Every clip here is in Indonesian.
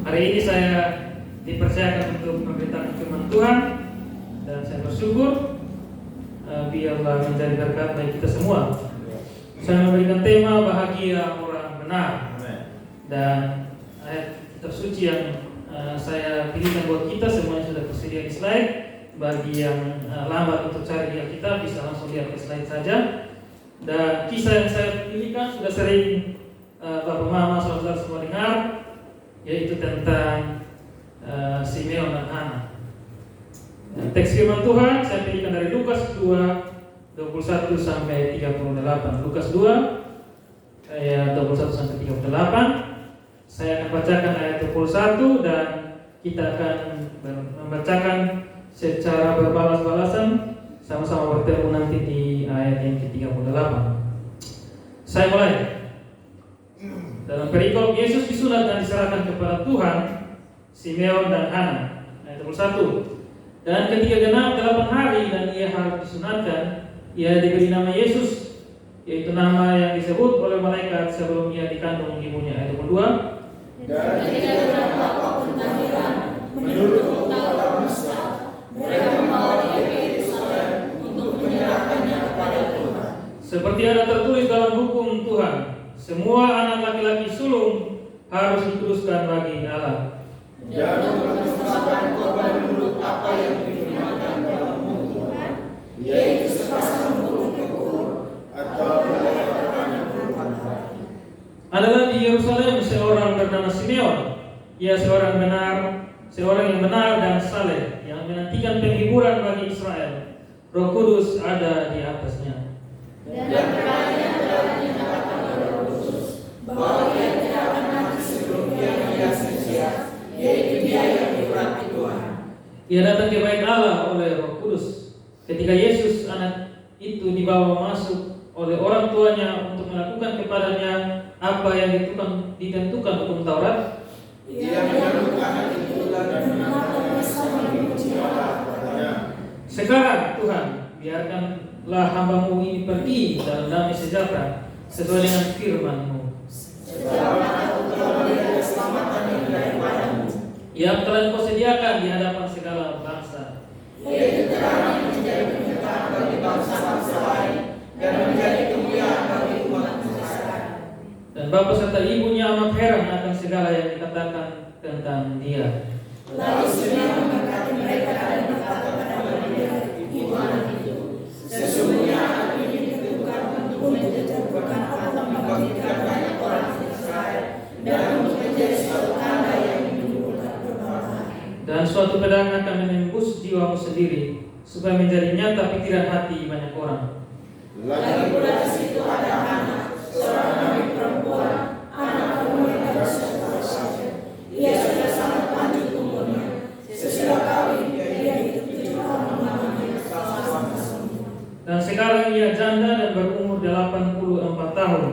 Hari ini saya dipercayakan untuk memberitakan firman Tuhan dan saya bersyukur biarlah menjadi berkat bagi kita semua. Saya memberikan tema bahagia orang benar. Dan ayat tersuci yang saya pilihkan buat kita semuanya sudah tersedia di slide. Bagi yang lambat untuk cari di Alkitab bisa langsung lihat ke slide saja. Dan kisah yang saya pilihkan sudah sering Bapak Mama saudara semua dengar, yaitu tentang Simeon dan Hana. Teks firman Tuhan saya pilihkan dari Lukas 2 21 sampai 38. Lukas 2 ayat 21 sampai 38. Saya akan bacakan ayat 21 dan kita akan membacakan secara berbalas-balasan, sama-sama bertemu nanti di ayat yang ke-38. Saya mulai. Dalam perikop Yesus disunat dan diserahkan kepada Tuhan, Simeon dan Hana. Ayat 21. Dan ketika genap 8 hari dan ia harus disunatkan, ia diberi nama Yesus, yaitu nama yang disebut oleh malaikat sebelum ia dikandung ibunya. Ayat 22. Dan ketika genap 8 kelahiran menurut hukum Musa, mereka membawa dia ke Yerusalem untuk menyerahkannya kepada Tuhan. Seperti ada tertulis dalam hukum Tuhan, semua anak laki-laki sulung harus dikuduskan bagi Allah. Dan mempersembahkan korban menurut apa yang difirmankan dalam hukum Tuhan, yaitu sepasang burung ekor atau melahirkan anak perempuan. Adalah di Yerusalem seorang bernama Simeon. Ia seorang yang benar dan saleh, yang menantikan penghiburan bagi Israel. Roh Kudus ada di atasnya. Dan perkataannya adalah dinyatakan oleh Roh Kudus bahwa ia tidak akan mati sebelum dia melihat Mesias, yaitu dia yang diurapi Tuhan. Ia datang ke bait Allah oleh Roh Kudus. Ketika Yesus anak itu dibawa masuk oleh orang tuanya untuk melakukan kepadanya apa yang ditentukan hukum Taurat, ia menyambut anak itu dan menatap bersama memuji Allah kepadanya. sekarang Tuhan, biarkanlah hamba-Mu ini pergi dalam damai sejahtera sesuai dengan firman-Mu. Sebab aku telah melihat keselamatan yang daripadamu, Yang telah Engkau sediakan di hadapan segala bangsa, yaitu terang yang menjadi penyertaan bagi bangsa-bangsa lain dan menjadi kemuliaan bagi umat Israel. dan bapa serta ibunya amat heran akan segala yang dikatakan tentang Dia. Lalu Simeon memberkati mereka dan berkata kepada Maria, ibu anak itu, sesungguhnya anak ini ditentukan untuk menjatuhkan atau membangkitkan banyak orang di Israel dan untuk menjadi suatu tanda yang menimbulkan perbalahan. Dan suatu pedang akan menembus jiwamu sendiri, supaya menjadi nyata pikiran hati banyak orang. Lagi pula di situ ada Hana, seorang nabi perempuan, anak pemerintah saudara saja. Ia sudah sangat lanjut umurnya. Sesudah kawin, ia hidup 7 tahun lamanya bersama suaminya. Dan sekarang ia janda dan berumur 84 tahun.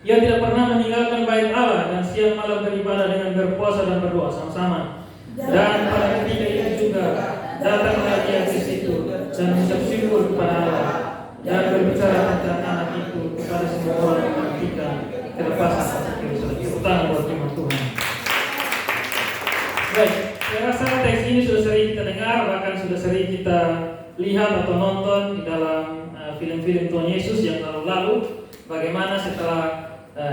Ia tidak pernah meninggalkan bait Allah dan siang malam beribadah dengan berpuasa dan berdoa sama-sama. Dan pada ketika itu juga datanglah ia ke situ dan mengucap syukur kepada Allah dan berbicara tentang anak itu kepada semua orang yang menantikan kelepasan anak Yerusalem. Tepuk tangan buat firman Tuhan. Baik, saya rasa teks ini sudah sering kita dengar, bahkan sudah sering kita lihat atau nonton di dalam film-film Tuhan Yesus yang lalu-lalu. Bagaimana setelah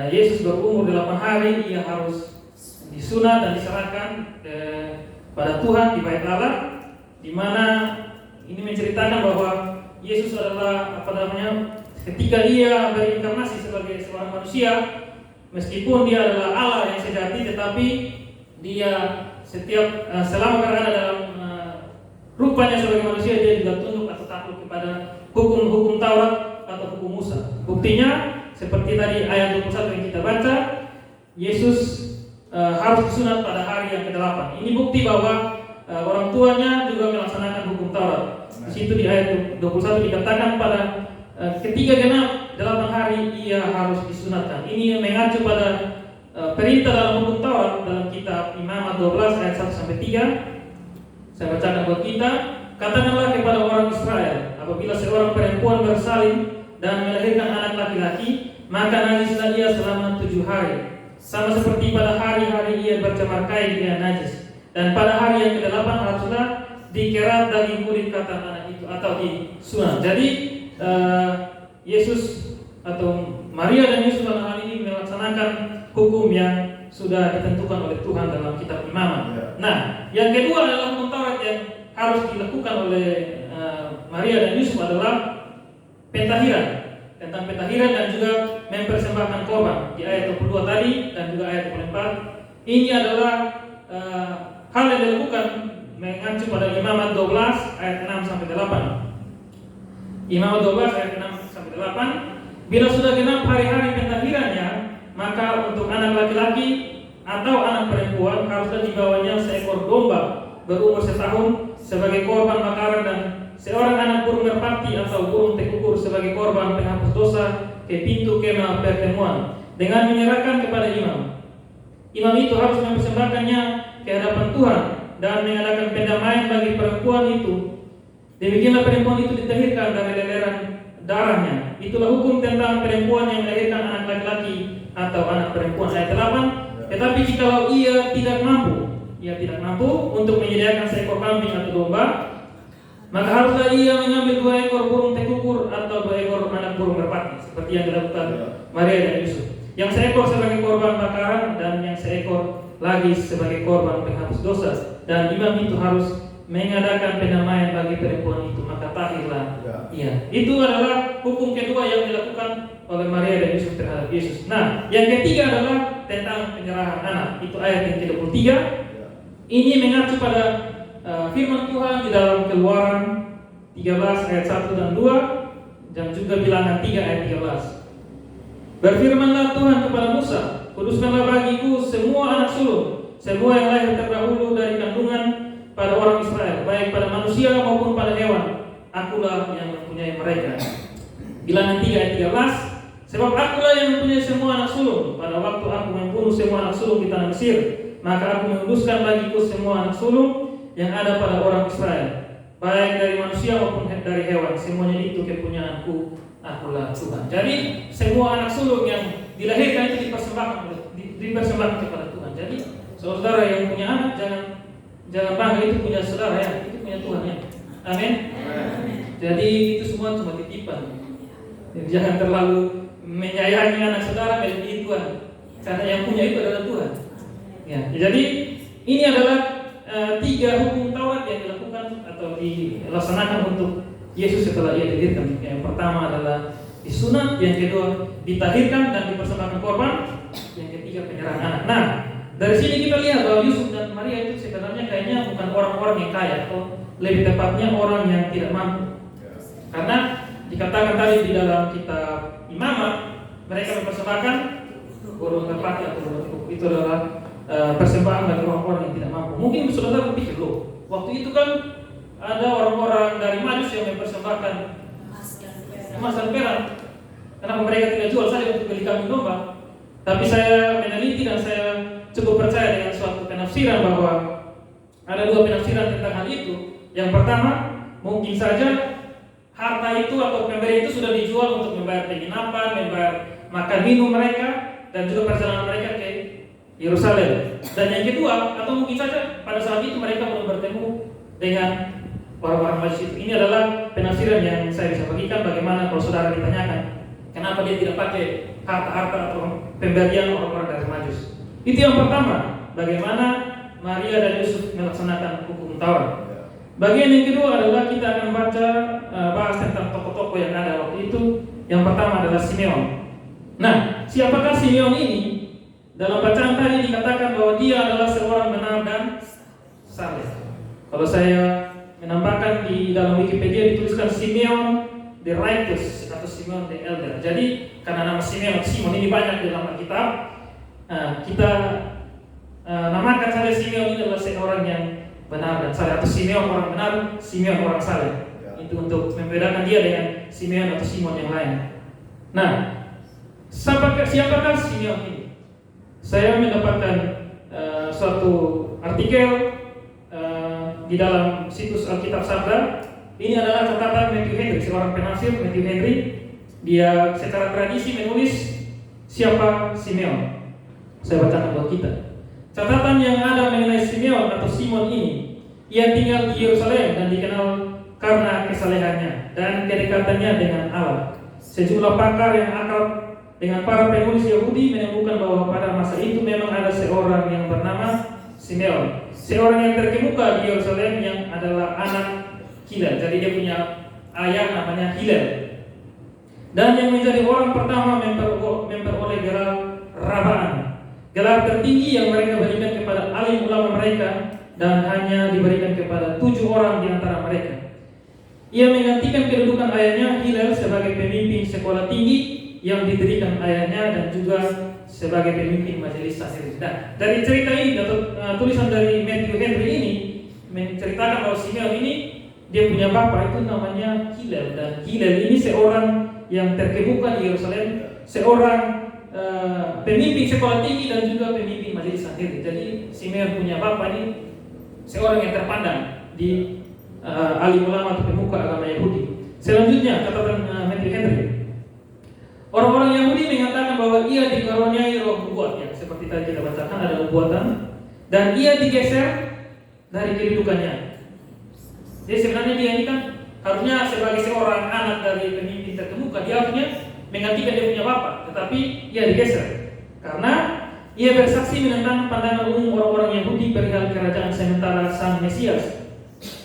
Yesus berumur 8 hari, ia harus disunat dan diserahkan pada Tuhan di bait Allah, di mana ini menceritakan bahwa Yesus adalah ketika ia berinkarnasi sebagai seorang manusia, meskipun dia adalah Allah yang sejati, tetapi dia selama berada dalam rupanya sebagai manusia, dia juga tunduk atau takluk kepada hukum-hukum Taurat atau hukum Musa. Buktinya seperti tadi ayat 21 yang kita baca, Yesus harus disunat pada hari yang ke-8. Ini bukti bahwa orang tuanya juga melaksanakan hukum Taurat. Di situ di ayat 21 dikatakan pada ketika genap 8 hari ia harus disunatkan. Ini mengacu pada perintah dalam hukum Taurat dalam kitab Imamat 12 ayat 1 sampai 3. Saya bacakan buat kita. Katakanlah kepada orang Israel, apabila seorang perempuan bersalin dan melahirkan anak laki-laki, maka najislah ia selama 7 hari. sama seperti pada hari-hari ia bercemar kain ia najis, dan pada hari yang ke-8 haruslah dikerat daging kulit kata anak itu atau disunat. Jadi Yesus atau Maria dan Yesus dalam hal ini melaksanakan hukum yang sudah ditentukan oleh Tuhan dalam kitab Imamat. Nah, yang kedua adalah hukum Taurat yang harus dilakukan oleh Maria dan Yusuf adalah pentahiran. Tentang pentahiran dan juga mempersembahkan korban di ayat 22 tadi dan juga ayat 24. Ini adalah hal yang dilakukan mengacu pada Imamat 12 ayat 6 sampai 8. Imamat 12 ayat 6 sampai 8. Bila sudah genap hari-hari pentahirannya, maka untuk anak laki-laki atau anak perempuan haruslah dibawanya seekor domba berumur setahun sebagai korban bakaran dan seorang anak burung merpati atau burung tekukur sebagai korban penghapus dosa ke pintu kemah pertemuan dengan menyerahkan kepada imam. Imam itu harus mempersembahkannya ke hadapan Tuhan dan mengadakan pendamaian bagi perempuan itu. Demikianlah perempuan itu ditahirkan dari leleran darahnya. Itulah hukum tentang perempuan yang melahirkan anak laki-laki atau anak perempuan. Ayat 8. Tetapi jikalau ia tidak mampu untuk menyediakan seekor kambing atau domba, maka haruslah ia mengambil 2 ekor burung tekukur atau 2 ekor anak burung merpati, seperti yang dilakukan Maria dan Yusuf. Yang seekor sebagai korban bakaran dan yang seekor lagi sebagai korban penghapus dosa. Dan imam itu harus mengadakan pendamaian bagi perempuan itu, maka tahirlah ia. Itu adalah hukum kedua yang dilakukan oleh Maria dan Yusuf terhadap Yesus. Nah, yang ketiga adalah tentang penyerahan anak. Itu ayat yang ke-23. Ini mengacu pada firman Tuhan di dalam Keluaran 13 ayat 1 dan 2 dan juga Bilangan 3 ayat 13. Berfirmanlah Tuhan kepada Musa, kuduskanlah bagiku semua anak sulung, semua yang lahir terdahulu dari kandungan pada orang Israel, baik pada manusia maupun pada hewan. Akulah yang mempunyai mereka. Bilangan 3 ayat 13. Sebab akulah yang mempunyai semua anak sulung. Pada waktu aku membunuh semua anak sulung di tanah Mesir, maka aku menguduskan bagiku semua anak sulung yang ada pada orang Israel, baik dari manusia maupun dari hewan. Semuanya itu kepunyaanku, akulah Tuhan. Jadi semua anak sulung yang dilahirkan itu dipersembahkan kepada Tuhan. Jadi saudara yang punya anak jangan bangga itu punya saudara ya, itu punya Tuhan ya. Amin. Jadi itu semua cuma titipan. Jadi jangan terlalu menyayangi anak saudara melebihi Tuhan, karena yang punya itu adalah Tuhan. Ya, jadi ini adalah 3 hukum Taurat yang dilakukan atau dilaksanakan untuk Yesus setelah ia dilahirkan. Yang pertama adalah disunat, yang kedua ditahirkan dan dipersembahkan korban, yang ketiga penyerahan anak. Nah, dari sini kita lihat bahwa Yusuf dan Maria itu sebenarnya kayaknya bukan orang-orang yang kaya, atau lebih tepatnya orang yang tidak mampu. Karena dikatakan tadi di dalam kitab Imamat, mereka mempersembahkan burung merpati atau burung tekukur. Itu adalah persembahan bagi orang-orang yang tidak mampu. Mungkin saudara berpikir, loh, waktu itu kan ada orang-orang dari Majus yang mempersembahkan emas dan perak. Kenapa mereka tidak jual saja untuk beli kambing domba? Tapi saya meneliti dan saya cukup percaya dengan suatu penafsiran bahwa ada 2 penafsiran tentang hal itu. Yang pertama, mungkin saja harta itu atau pemberi itu sudah dijual untuk membayar penginapan, membayar makan minum mereka, dan juga perjalanan mereka ke Yerusalem. Dan yang kedua, atau mungkin saja pada saat itu mereka belum bertemu dengan orang-orang Majus itu. Ini adalah penafsiran yang saya bisa bagikan. Bagaimana kalau saudara ditanyakan kenapa dia tidak pakai harta-harta atau pemberian orang-orang dari Majus. Itu yang pertama, bagaimana Maria dan Yusuf melaksanakan hukum Taurat. Bagian yang kedua adalah kita akan bahas tentang tokoh-tokoh yang ada waktu itu. Yang pertama adalah Simeon. Nah, siapakah Simeon ini? Dalam bacaan tadi dikatakan bahwa dia adalah seorang benar dan saleh. Kalau saya menambahkan di dalam Wikipedia dituliskan Simeon the Righteous atau Simeon the Elder. Jadi karena nama Simeon ini banyak di dalam Alkitab, kita namakan saja Simeon ini adalah seorang yang benar dan saleh, atau Simeon orang benar, Simeon orang saleh. Itu untuk membedakan dia dengan Simeon atau Simon yang lain. Nah, siapakah Simeon ini? Saya mendapatkan suatu artikel di dalam situs Alkitab Sabda. Ini adalah catatan Matthew Henry, seorang penafsir Matthew Henry. Dia secara tradisi menulis siapa Simeon. Saya bacakan buat kita. Catatan yang ada mengenai Simeon atau Simon ini, ia tinggal di Yerusalem dan dikenal karena kesalehannya dan kedekatannya dengan Allah. Sejumlah pakar yang akrab dengan para penulis Yahudi menemukan bahwa pada masa itu memang ada seorang yang bernama Simeon, seorang yang terkemuka di Yerusalem yang adalah anak Hilal. Jadi dia punya ayah namanya Hilal, dan yang menjadi orang pertama memperoleh gelar Rabaan, gelar tertinggi yang mereka berikan kepada alim ulama mereka, dan hanya diberikan kepada 7 orang di antara mereka. Ia menggantikan kedudukan ayahnya Hilal sebagai pemimpin sekolah tinggi yang didirikan ayahnya dan juga sebagai pemimpin majelis tahfidz. Nah, dari cerita ini atau tulisan dari Matthew Henry ini menceritakan bahwa Simeon ini dia punya bapak itu namanya Hilal, dan Hilal ini seorang yang terkemuka di Yerusalem, seorang pemimpin sekolah tinggi dan juga pemimpin majelis tahfidz. Jadi Simeon punya bapak ini seorang yang terpandang di alim ulama atau pemuka agama Yahudi. Selanjutnya catatan Matthew Henry. Orang-orang Yahudi mengatakan bahwa ia dikaruniai roh nubuat, ya, seperti tadi kita bacakan ada nubuatan, dan ia digeser dari kedudukannya. Jadi sebenarnya dia ini kan harusnya sebagai seorang anak dari pemimpin terkemuka, dia harusnya menggantikan dia punya bapak, tetapi ia digeser karena ia bersaksi menentang pandangan umum orang-orang Yahudi perihal kerajaan sementara Sang Mesias.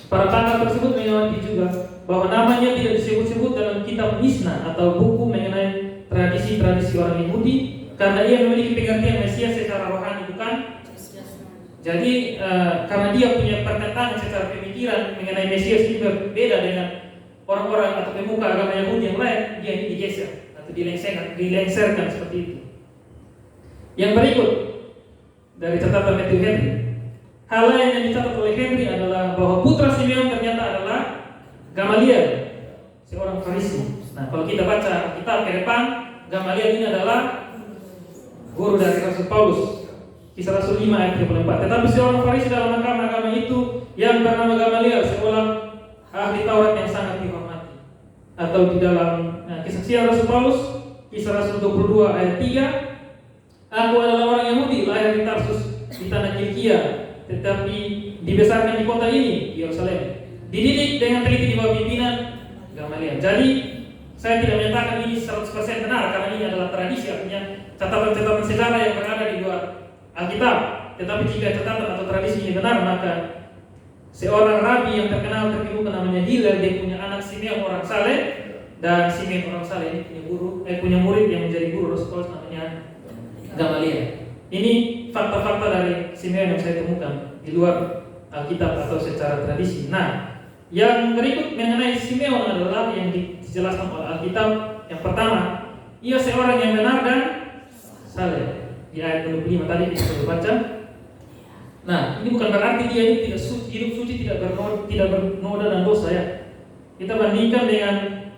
Para pakar tersebut menyoroti juga bahwa namanya tidak disebut-sebut dalam kitab Misna atau buku mengenai tradisi-tradisi orang Yahudi, karena ia memiliki pengertian Mesias secara rohani, bukan. Jadi karena dia punya pertentangan secara pemikiran mengenai Mesias ini berbeda dengan orang-orang atau pemuka agama Yahudi yang lain, dia ini digeser atau dilengsarkan seperti itu. Yang berikut dari catatan Matthew Henry, hal lain yang dicatat oleh Henry adalah bahwa putra Simeon ternyata adalah Gamaliel, seorang Farisi. Nah, kalau kita baca kitab ke depan, Gamaliel ini adalah guru dari Rasul Paulus, Kisah Rasul 5 ayat 34. Tetapi seorang Farisi dalam agama itu yang bernama Gamaliel, seorang ahli Taurat yang sangat dihormati. Atau di dalam Kisah Rasul Paulus, Kisah Rasul 22 ayat 3, aku adalah orang Yahudi, lahir di Tarsus di tanah Kilikia, tetapi dibesarkan di kota ini, Yerusalem. Dididik dengan teliti di bawah pimpinan Gamaliel. Jadi saya tidak menyatakan ini 100% benar karena ini adalah tradisi, artinya catatan-catatan sejarah yang berada di luar Alkitab. Tetapi jika catatan atau tradisi ini benar, maka seorang rabi yang terkenal terkemuka namanya Hilal, dia punya anak Simeon orang saleh, dan Simeon orang saleh ini punya murid yang menjadi guru Rasul Paulus namanya Gamaliel. Ini fakta-fakta dari Simeon yang saya temukan di luar Alkitab atau secara tradisi. Nah, yang berikut mengenai Simeon adalah yang dijelaskan oleh Alkitab. Yang pertama, ia seorang yang benar dan saleh. Di ayat 25 tadi kita sudah baca. Nah, ini bukan berarti dia ini tidak hidup suci, tidak bernoda dan dosa, ya. Kita bandingkan dengan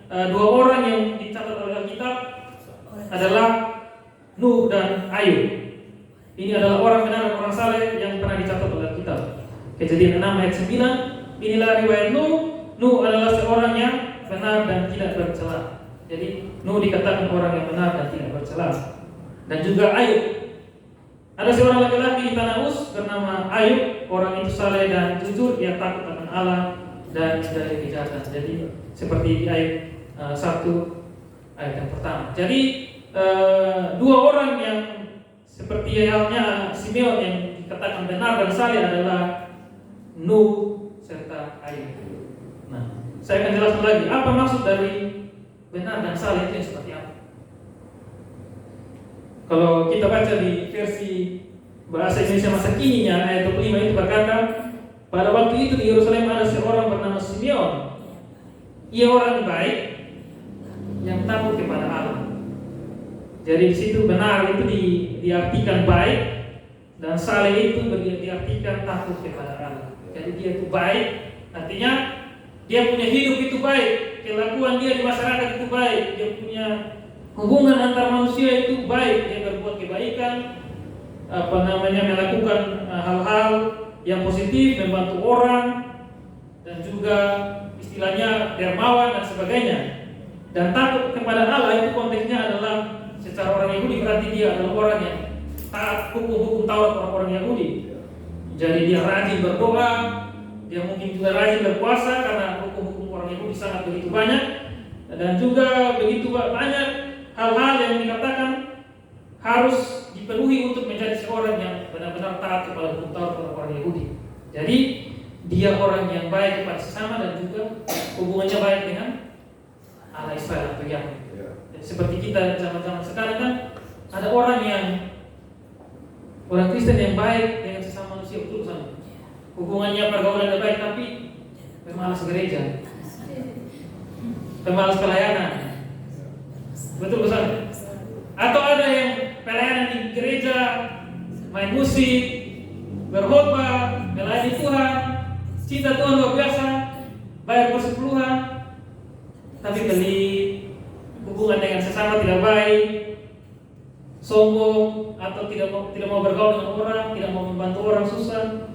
2 orang yang dicatat oleh Alkitab adalah Nuh dan Ayub. Ini adalah orang benar dan orang saleh yang pernah dicatat oleh Alkitab. Kejadian 6 ayat 9, inilah riwayat Nuh. Nuh adalah seorang yang benar dan tidak bercela. Jadi Nuh dikatakan orang yang benar dan tidak bercela. Dan juga Ayub. Ada seorang laki-laki di tanah Uz bernama Ayub. Orang itu saleh dan jujur, ia takut akan Allah dan dari kejahatan. Jadi seperti di ayat 1 ayat yang pertama. Jadi 2 orang yang seperti halnya Simeon yang dikatakan benar dan saleh adalah Nuh serta Ayub. Nah, saya akan jelaskan lagi apa maksud dari benar dan saleh itu seperti apa. Kalau kita baca di versi bahasa Indonesia masa kininya ayat 25 itu berkata, pada waktu itu di Yerusalem ada seorang bernama Simeon. Ia orang baik yang takut kepada Allah. Jadi di situ benar itu diartikan baik, dan saleh itu diartikan takut kepada Allah. Jadi dia itu baik, artinya dia punya hidup itu baik, kelakuan dia di masyarakat itu baik, dia punya hubungan antar manusia itu baik, dia berbuat kebaikan, melakukan hal-hal yang positif, membantu orang, dan juga istilahnya dermawan dan sebagainya. Dan takut kepada Allah itu konteksnya adalah secara orang Yahudi berarti dia adalah orang yang taat taat hukum-hukum Taurat orang-orang Yahudi. Jadi dia rajin berdoa, dia mungkin juga rajin berpuasa karena hukum-hukum orang Yahudi sangat begitu banyak, dan juga begitu banyak hal-hal yang dikatakan harus dipenuhi untuk menjadi seorang yang benar-benar taat kepada hukum Taurat orang-orang Yahudi. Jadi dia orang yang baik kepada sesama dan juga hubungannya baik dengan Allah Israel atau Yahweh. Seperti kita zaman-zaman sekarang kan ada orang Kristen yang baik dengan sesama manusia, betul sama. Hubungannya pergaulan yang baik tapi pemalas gereja, pemalas pelayanan, betul betul. Atau ada yang pelayanan di gereja, main musik, berkhotbah, melayani Tuhan, cinta Tuhan luar biasa, bayar persepuluhan, tapi pelit, hubungan dengan sesama tidak baik, sombong, atau tidak mau bergaul dengan orang, tidak mau membantu orang susah.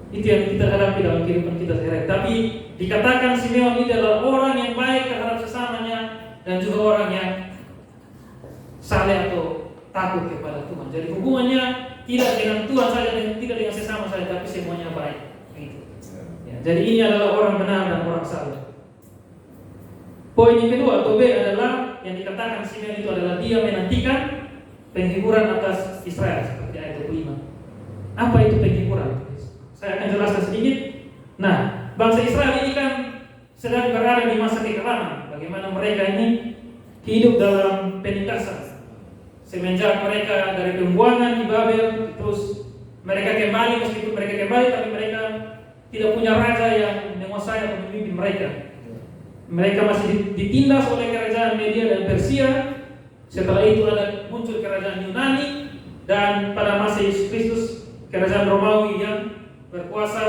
Itu yang kita hadapi dalam kehidupan kita sehari-hari. Tapi dikatakan Simeon ini adalah orang yang baik terhadap sesamanya dan juga orang yang saleh atau takut kepada Tuhan. Jadi hubungannya tidak dengan Tuhan saja, tidak dengan sesama saja, tapi semuanya baik. Gitu. Ya, jadi ini adalah orang benar dan orang saleh. Poin yang kedua atau B adalah yang dikatakan Simeon itu adalah dia menantikan penghiburan atas Israel seperti ayat 25. Apa itu penghiburan? Saya akan jelaskan sedikit. Nah, bangsa Israel ini kan sedang berada di masa kekelaman. Bagaimana mereka ini hidup dalam penindasan. Semenjak mereka dari pembuangan di Babel, terus mereka kembali, meskipun mereka kembali, tapi mereka tidak punya raja yang menguasai atau memimpin mereka. Mereka masih ditindas oleh kerajaan Media dan Persia. Setelah itu ada muncul kerajaan Yunani, dan pada masa Yesus Kristus kerajaan Romawi yang berkuasa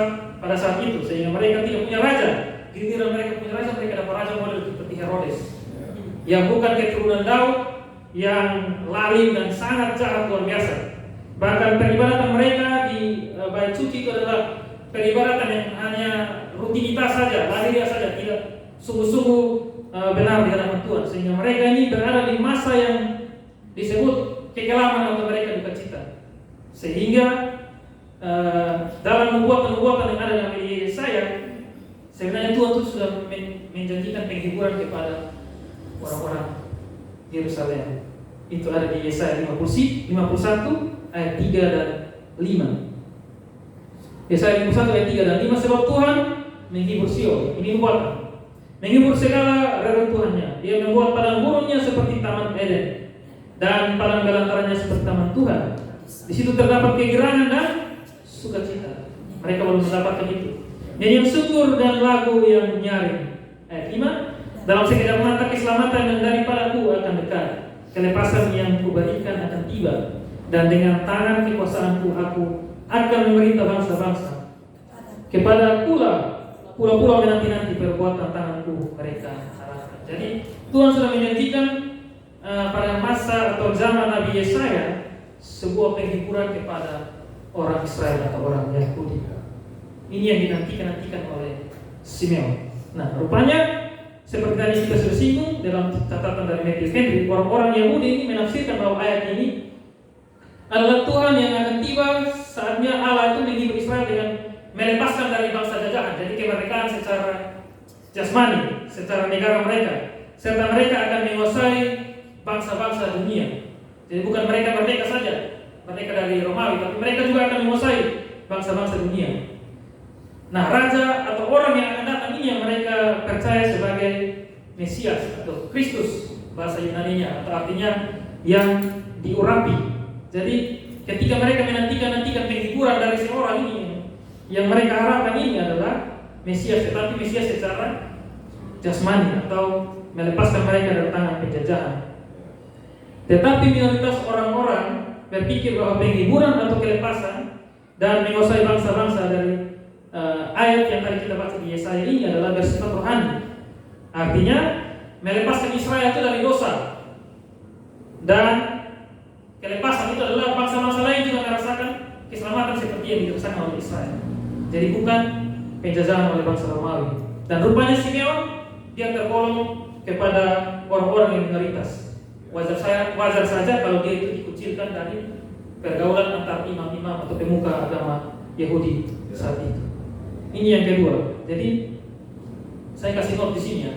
pada saat itu, sehingga mereka tidak punya raja. Giliran mereka punya raja, mereka dapat raja model seperti Herodes, yang bukan keturunan Daud, yang lalim dan sangat jahat luar biasa. Bahkan peribadatan mereka di bait suci itu adalah peribadatan yang hanya rutinitas saja, lahiriah saja, tidak sungguh-sungguh benar di hadapan Tuhan. Sehingga mereka ini berada di masa yang disebut kekelaman atau mereka duka cita. Sehingga dalam nubuatan-nubuatan yang ada dalam Yesaya, sebenarnya Tuhan itu sudah menjanjikan penghiburan kepada orang-orang Yerusalem. Itu ada di Yesaya 51 ayat 3 dan 5. Yesaya 51 ayat 3 dan 5, sebab Tuhan menghibur Sion. Ini nubuatan. Menghibur segala reruntuhannya. Dia membuat padang gurunnya seperti taman Eden, dan padang belantaranya seperti taman Tuhan. Di situ terdapat kegirangan dan sukacita. Mereka belum mendapatkan itu. Nyanyian syukur dan lagu yang nyaring. Ayat 5. Dalam sekejap mata keselamatan yang daripadaku akan dekat. Kelepasan yang kuberikan akan tiba. Dan dengan tangan kekuasaanku aku akan memerintah bangsa-bangsa. Kepada pulau-pulau menanti-nanti perbuatan tanganku mereka harapkan. Jadi Tuhan sudah menjanjikan pada masa atau zaman Nabi Yesaya sebuah penghiburan kepada orang Israel atau orang Yahudi. Ini yang dinantikan oleh Simeon. Nah, rupanya seperti tadi kita sudah singgung dalam catatan dari Matthew Henry, orang-orang Yahudi ini menafsirkan bahwa ayat ini adalah Tuhan yang akan tiba saatnya Allah itu menghibur Israel dengan melepaskan dari bangsa jajahan. Jadi kemerdekaan secara jasmani, secara negara mereka, serta mereka akan menguasai bangsa-bangsa dunia. Jadi bukan mereka merdeka saja, mereka dari Romawi, tapi mereka juga akan menguasai bangsa-bangsa dunia. Nah, raja atau orang yang akan datang ini yang mereka percaya sebagai Mesias atau Kristus bahasa Yunaninya, atau artinya yang diurapi. Jadi ketika mereka menantikan penghiburan dari seorang ini, yang mereka harapkan ini adalah Mesias, tetapi Mesias secara jasmani atau melepaskan mereka dari tangan penjajahan. Tetapi minoritas orang-orang berpikir bahwa penghiburan atau kelepasan dan menguasai bangsa-bangsa dari ayat yang tadi kita baca di Yesaya ini adalah bersifat rohani. Artinya melepaskan Israel itu dari dosa, dan kelepasan itu adalah bangsa-bangsa lain juga merasakan keselamatan seperti yang dirasakan oleh Israel. Jadi bukan penjajahan oleh bangsa Romawi. Dan rupanya Simeon dia tergolong kepada orang-orang yang minoritas. Wajar saja kalau dia itu diusirkan dari pergaulan antar imam-imam atau pemuka agama Yahudi saat itu. Ini yang kedua. Jadi saya kasih note di sini ya.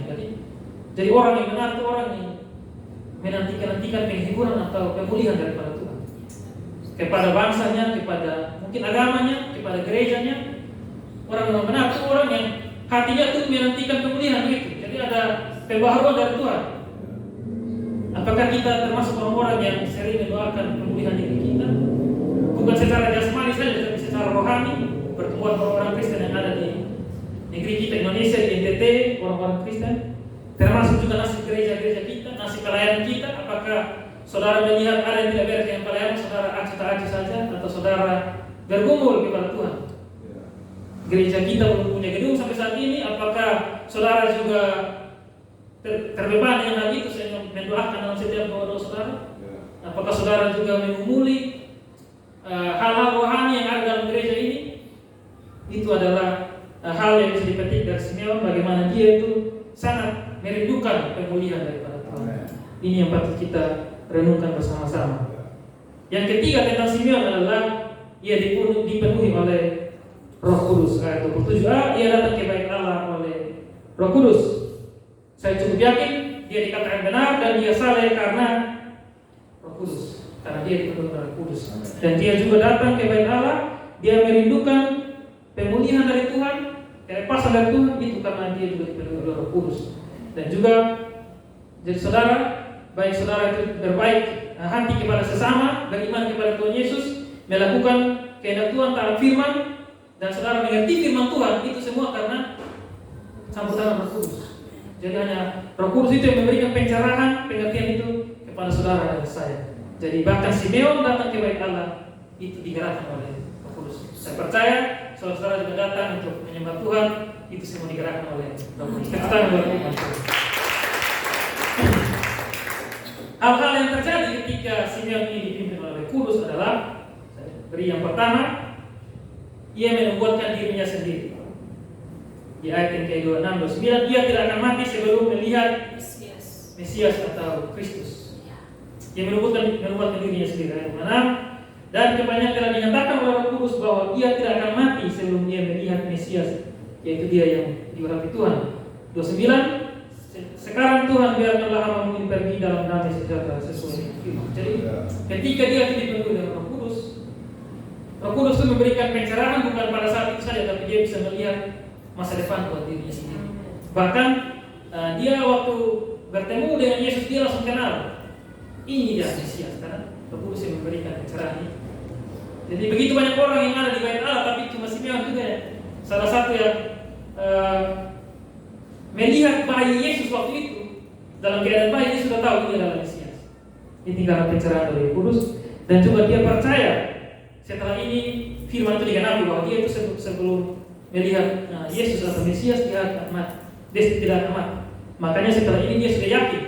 Jadi orang yang benar itu orang yang menantikan penghiburan atau pemulihan daripada Tuhan kepada bangsanya, kepada mungkin agamanya, kepada gerejanya. Orang yang benar itu orang yang hatinya itu menantikan pemulihan itu. Jadi ada pembaharuan dari Tuhan. Apakah kita termasuk orang-orang yang sering mendoakan pemulihan diri kita? Bukan secara jasmani saja, tapi secara rohani. Pertemuan orang-orang Kristen yang ada di negeri kita Indonesia, di NTT, orang-orang Kristen, termasuk juga nasib gereja-gereja kita, nasib pelayanan kita. Apakah saudara melihat ada yang tidak beres dengan pelayanan, saudara acuh-acuh saja, atau saudara bergumul kepada Tuhan? Gereja kita belum punya gedung sampai saat ini. Apakah saudara juga terbebani dengan hal itu, saya mendoakan dalam setiap doa saudara? Apakah saudara juga mengumuli hal-hal rohani yang ada dalam gereja ini? Itu adalah hal yang bisa dipetik dari Simeon, bagaimana dia itu sangat merindukan pemulihan daripada Tuhan. Ini yang patut kita renungkan bersama-sama. Yang ketiga tentang Simeon adalah ia dipenuhi oleh Roh Kudus. Ayat 27a, ia datang ke bait Allah oleh Roh Kudus. Saya cukup yakin dia dikatakan benar dan dia saleh karena Roh Kudus, karena dia dipenuhi oleh Roh Kudus. Dan dia juga datang ke bait Allah, dia merindukan pemulihan dari Tuhan, kelepasan dari Tuhan, itu karena dia juga dipenuhi oleh Roh Kudus. Dan juga jadi saudara, baik saudara itu berbaik hati kepada sesama, beriman kepada Tuhan Yesus, melakukan kehendak Tuhan, taat firman, dan saudara mengerti firman Tuhan, itu semua karena campur tangan Roh Kudus. Jadi hanya Roh Kudus itu yang memberikan pencerahan, pengertian itu kepada saudara dan saya. Jadi bahkan Simeon datang ke bait Allah itu digerakkan oleh Roh Kudus. Saya percaya saudara juga datang untuk menyembah Tuhan, itu semua digerakkan oleh Roh Kudus. Kita buat firman Tuhan. Hal-hal yang terjadi ketika Simeon ini dipimpin oleh Kudus adalah, saya beri yang pertama, ia menubuatkan dirinya sendiri. Di ayat yang ke-26-29, ia tidak akan mati sebelum melihat Mesias atau Kristus. Ia menubuatkan dirinya sendiri. Ayat 26, dan kebanyakan telah dinyatakan oleh Roh Kudus bahwa ia tidak akan mati sebelum dia melihat Mesias, yaitu dia yang diurapi Tuhan. 29, sekarang Tuhan biarkanlah hamba-Mu ini pergi dalam damai sejahtera sesuai firman. Jadi ketika dia dipenuhi dengan Roh Kudus, Roh Kudus itu memberikan pencerahan bukan pada saat itu saja, tapi dia bisa melihat masa depan buat dirinya sendiri. Bahkan dia waktu bertemu dengan Yesus, dia langsung kenal ini dia Mesias, karena Roh Kudus yang memberikan pencerahan itu. Jadi begitu banyak orang yang ada di bait Allah, tapi cuma Simeon juga ya, salah satu yang melihat bayi Yesus waktu itu, dalam keadaan bayi dia sudah tahu dia adalah Mesias. Ini karena pencerahan dari Kudus, dan juga dia percaya setelah ini firman itu digenapi bahwa dia itu sebelum melihat Yesus atau Mesias dia akan mati. Dia tidak akan mati. Makanya setelah ini dia sudah yakin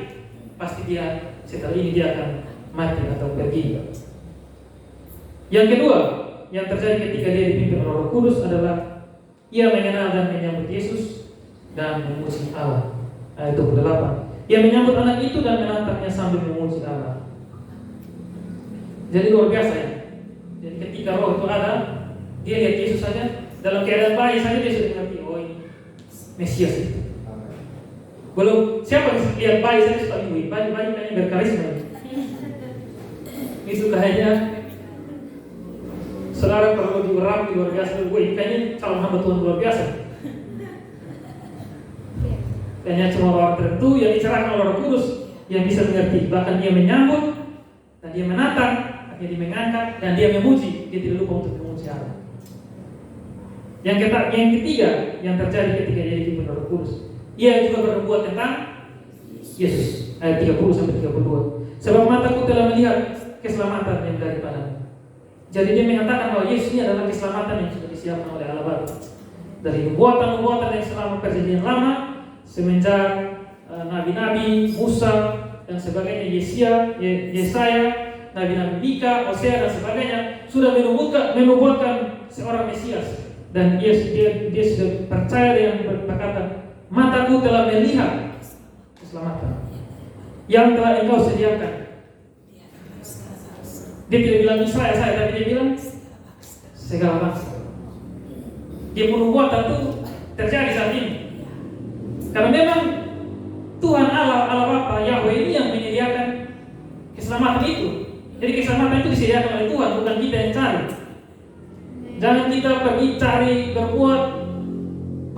pasti dia setelah ini dia akan mati atau pergi. Yang kedua yang terjadi ketika dia dipimpin oleh Roh Kudus adalah ia mengenal dan menyambut Yesus dan memuji Allah. Ayat 28. Ia menyambut anak itu dan menatapnya sambil memuji Allah. Jadi luar biasa ya. Jadi ketika Roh itu ada, dia lihat Yesus saja dalam keadaan bayi saja dia sudah mengerti, oh ini Mesias itu. Belum siapa yang lihat bayi saja sudah bingung, bayi kayaknya berkarisma. Itu kayaknya saudara perlu diurapi luar biasa. Kayaknya calon hamba Tuhan luar biasa. Kayaknya cuma orang tertentu yang dicerahkan oleh Roh Kudus yang bisa mengerti. Bahkan dia menyambut dan dia menatang, dia mengangkat dan dia memuji. Dia tidak lupa untuk memuji Allah. Yang ketiga yang terjadi ketika dia dipimpin oleh Roh Kudus, ia juga bernubuat tentang Yesus. Ayat 30 sampai 32. Sebab mataku telah melihat keselamatan yang daripada. Jadi dia mengatakan bahwa Yesus ini adalah keselamatan yang sudah disiapkan oleh Allah Bapa. Dari nubuatan-nubuatan yang selama perjanjian lama, semenjak nabi-nabi Musa dan sebagainya, Yesaya, nabi-nabi Mika, Hosea dan sebagainya sudah menubuatkan seorang Mesias. Dan dia sudah percaya dengan berkata, mataku telah melihat keselamatan yang telah engkau sediakan Dia tidak bilang Israel saya, tapi dia bilang segala bangsa. Dia penubuatan itu terjadi saat ini. Karena memang Tuhan Allah Bapa Yahweh ini yang menyediakan keselamatan itu. Jadi keselamatan itu disediakan oleh Tuhan, bukan kita yang cari. Jangan kita pergi cari berbuat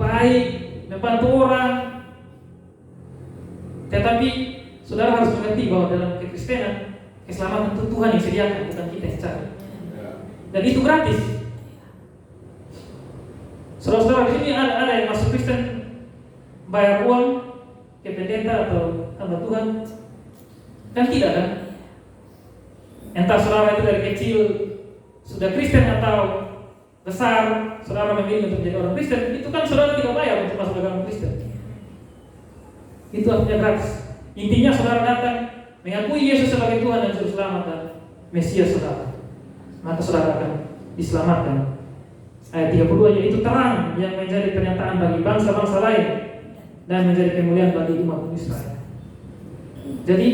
baik, membantu orang. Tetapi saudara harus mengerti bahwa dalam kekristenan keselamatan itu Tuhan yang sediakan, bukan kita yang cari. Dan itu gratis. Saudara-saudara di sini ada yang masuk Kristen bayar uang ke pendeta atau hamba Tuhan? Kan tidak kan? Entah saudara itu dari kecil sudah Kristen atau besar saudara memilih untuk menjadi orang Kristen, itu kan saudara tidak bayar untuk masuk agama Kristen. Itu artinya gratis. Intinya saudara datang mengakui Yesus sebagai Tuhan dan Juru Selamat dan Mesias saudara, maka saudara akan diselamatkan. Ayat 32, yaitu terang yang menjadi pernyataan bagi bangsa-bangsa lain dan menjadi kemuliaan bagi umat Israel. Jadi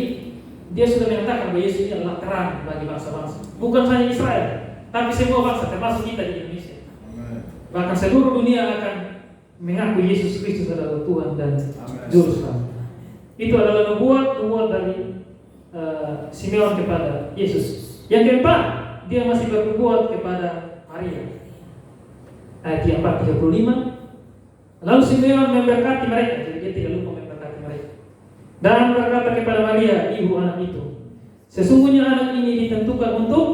dia sudah menyatakan bahwa Yesus ini adalah terang bagi bangsa-bangsa, bukan hanya Israel, tapi semua bangsa termasuk kita di Indonesia. Bahkan seluruh dunia akan mengakui Yesus Kristus adalah Tuhan dan Juru Selamat. Itu adalah nubuat dari Simeon kepada Yesus. Yang keempat, dia masih bernubuat kepada Maria. Ayat 4:35. Lalu Simeon memberkati mereka, jadi dia tidak lupa memberkati mereka. Dan berkata kepada Maria, ibu anak itu, sesungguhnya anak ini ditentukan untuk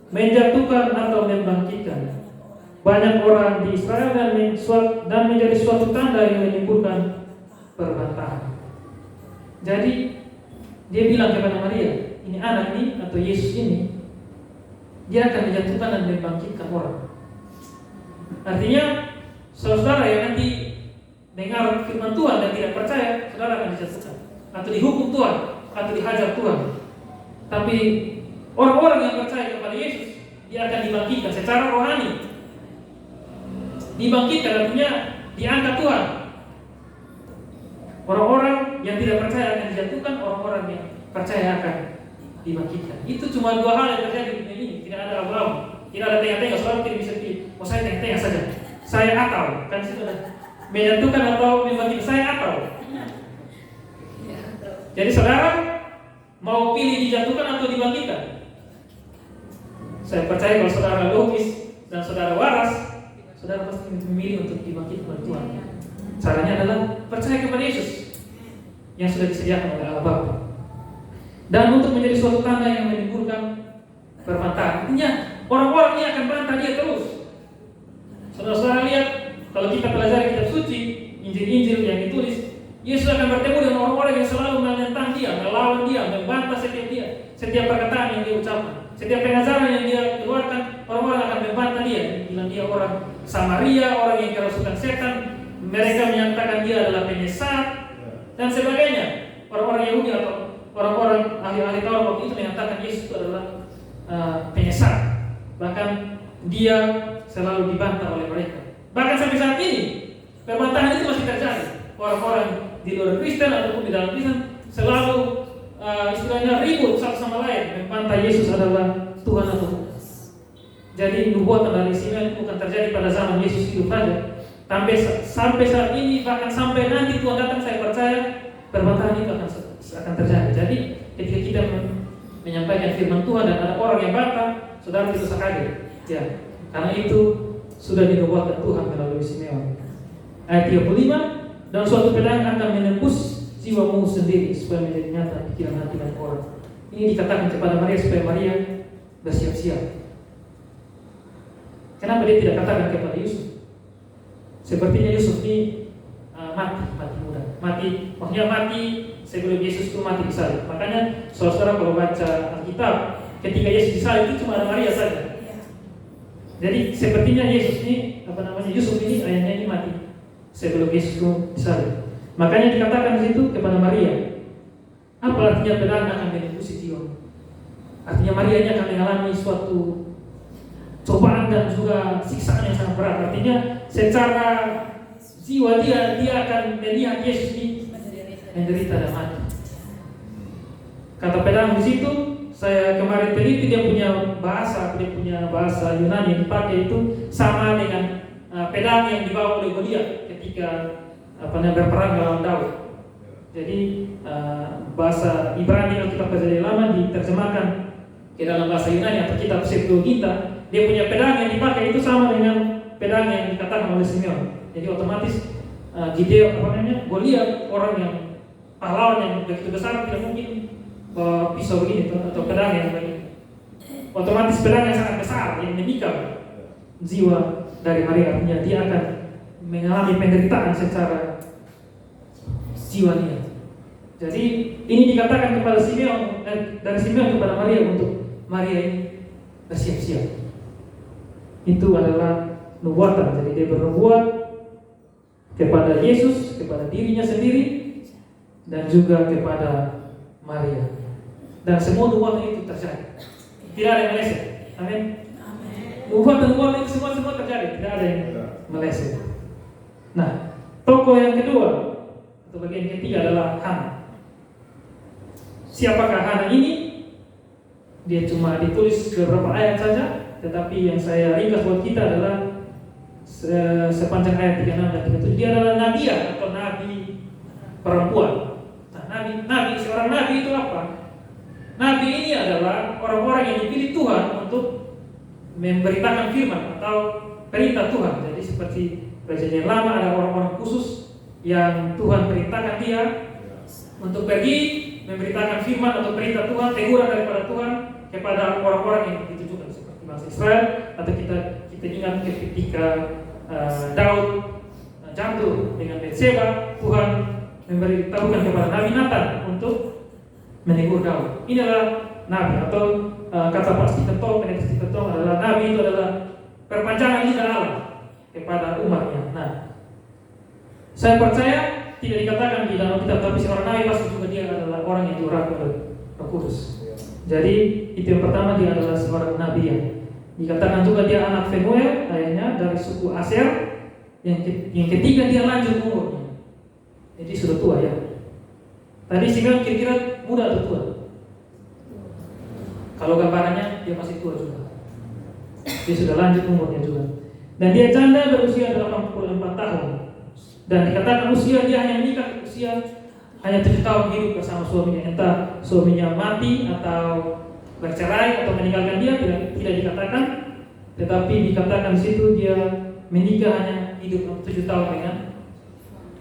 menjatuhkan atau membangkitkan banyak orang di Israel dan menjadi suatu tanda yang menimbulkan perbantahan. Jadi dia bilang kepada Maria, ini anak ini atau Yesus ini, dia akan menjatuhkan dan membangkitkan orang. Artinya saudara yang nanti dengar firman Tuhan dan tidak percaya, saudara akan dijatuhkan atau dihukum Tuhan atau dihajar Tuhan. Tapi orang-orang yang percaya kepada Yesus, dia akan dibangkitkan secara rohani. Dibangkitkan artinya diangkat Tuhan. Orang-orang yang tidak percaya akan dijatuhkan, orang-orang yang percaya akan dibangkitkan. Itu cuma dua hal yang terjadi di dunia ini. Tidak ada abu-abu, tidak ada tengah-tengah. Saudara tidak bisa pilih, oh saya tengah-tengah saja, saya atau kan situ ada menjatuhkan atau membangkitkan, saya atau. Jadi saudara mau pilih dijatuhkan atau dibangkitkan? Saya percaya kalau saudara logis dan saudara waras, saudara pasti memilih untuk dibangkitkan oleh Tuhan. Caranya adalah percaya kepada Yesus yang sudah disediakan oleh Allah Bapa. Dan untuk menjadi suatu tanda yang menimbulkan perbantahan. Artinya orang-orang ini akan bantah dia terus. Saudara-saudara lihat, kalau kita pelajari kitab suci, Injil-Injil yang ditulis, Yesus akan bertemu dengan orang-orang yang selalu menentang dia, melawan dia, membantah setiap perkataan yang dia ucapkan. Setiap pengajaran yang dia keluarkan, orang-orang akan membantah dia. Bilang dia orang Samaria, orang yang kerasukan setan. Mereka menyatakan dia adalah penyesat dan sebagainya. Orang-orang Yahudi atau orang-orang ahli-ahli Taurat waktu itu menyatakan Yesus itu adalah penyesat. Bahkan dia selalu dibantah oleh mereka. Bahkan sampai saat ini perbantahan itu masih terjadi. Orang-orang di luar Kristen ataupun di dalam Kristen selalu istilahnya ribut satu sama lain, membantah Yesus adalah Tuhan atau bukan. Jadi nubuatan dari Simeon itu bukan terjadi pada zaman Yesus hidup saja. Sampai saat ini, bahkan sampai nanti Tuhan datang, saya percaya perbantahan itu akan terjadi. Jadi ketika kita menyampaikan firman Tuhan dan ada orang yang bantah, saudara tidak usah kaget, ya, karena itu sudah dinubuatkan Tuhan melalui Simeon. Ayat 35, dan suatu pedang akan menembus jiwamu sendiri supaya menjadi nyata pikiran hati dan orang. Ini dikatakan kepada Maria supaya Maria bersiap-siap. Kenapa dia tidak katakan kepada Yusuf? Sepertinya Yusuf ini mati muda. Maksudnya mati sebelum Yesus itu mati di salib. Makanya saudara kalau baca Alkitab, ketika Yesus disalib itu cuma ada Maria saja. Jadi sepertinya Yesus ini, Yusuf ini ayahnya ini mati sebelum Yesus itu disalib. Makanya dikatakan di situ kepada Maria, apa artinya pedang akan menembus jiwa? Artinya Maria ini akan mengalami suatu cobaan dan juga siksaan yang sangat berat. Artinya secara jiwa dia akan melihat Yesus ini menderita dan mati. Kata pedang di situ saya kemarin teliti dia punya bahasa Yunani yang dipakai itu sama dengan pedang yang dibawa oleh Goliat ketika berperang melawan Daud. Jadi bahasa Ibrani Alkitab Perjanjian Lama diterjemahkan ke dalam bahasa Yunani atau kitab Septuaginta, dia punya pedang yang dipakai itu sama dengan pedang yang dikatakan oleh Simeon. Jadi otomatis Gideon Goliat, orang yang pahlawan yang begitu besar, tidak mungkin bawa pisau begini atau pedang yang begini. Otomatis pedang yang sangat besar yang menikam jiwa dari Maria, artinya dia akan mengalami penderitaan secara jiwa dia. Jadi ini dikatakan kepada Simeon, dari Simeon kepada Maria untuk Maria ini bersiap-siap. Itu adalah nubuatan. Jadi dia bernubuat kepada Yesus, kepada dirinya sendiri, dan juga kepada Maria. Dan semua nubuatan itu terjadi. Tidak ada yang meleset. Amin. Nubuatan itu semua terjadi. Tidak ada yang meleset. Nah, tokoh yang kedua atau bagian ketiga adalah Hana. Siapakah Hana ini? Dia cuma ditulis beberapa ayat saja, tetapi yang saya ringkas buat kita adalah sepanjang ayat 36 dan 37. Dia adalah nabiah atau nabi perempuan. Nah, nabi seorang nabi itu apa? Nabi ini adalah orang-orang yang dipilih Tuhan untuk memberitakan firman atau perintah Tuhan. Jadi seperti Perjanjian Lama ada orang-orang khusus yang Tuhan perintahkan dia untuk pergi memberitakan firman atau perintah Tuhan, teguran daripada Tuhan kepada orang-orang yang ditujukan seperti bangsa Israel. Atau kita ingat ketika Daud jatuh dengan Betseba, Tuhan memberitahukan kepada Nabi Nathan untuk menegur Daud. Ini adalah nabi atau kata Pak Stephen Tong adalah nabi itu adalah perpanjangan lidah Allah kepada umatnya. Nah, saya percaya tidak dikatakan di dalam kitab, tapi seorang nabi pasti juga dia adalah orang yang diurapi oleh Roh Kudus. Jadi itu yang pertama, dia adalah seorang nabi yang dikatakan juga dia anak Fenuel, ayahnya dari suku Aser. Yang ketiga dia lanjut umurnya. Jadi sudah tua ya. Tadi Simeon kira-kira muda atau tua? Kalau gambarannya dia masih tua juga. Dia sudah lanjut umurnya juga. Dan dia janda berusia 84 tahun. Dan dikatakan usia dia hanya menikah usia hanya 7 tahun hidup bersama suaminya. Entah suaminya mati atau bercerai atau meninggalkan dia, tidak dikatakan. Tetapi dikatakan di situ dia menikah hanya hidup 7 tahun dengan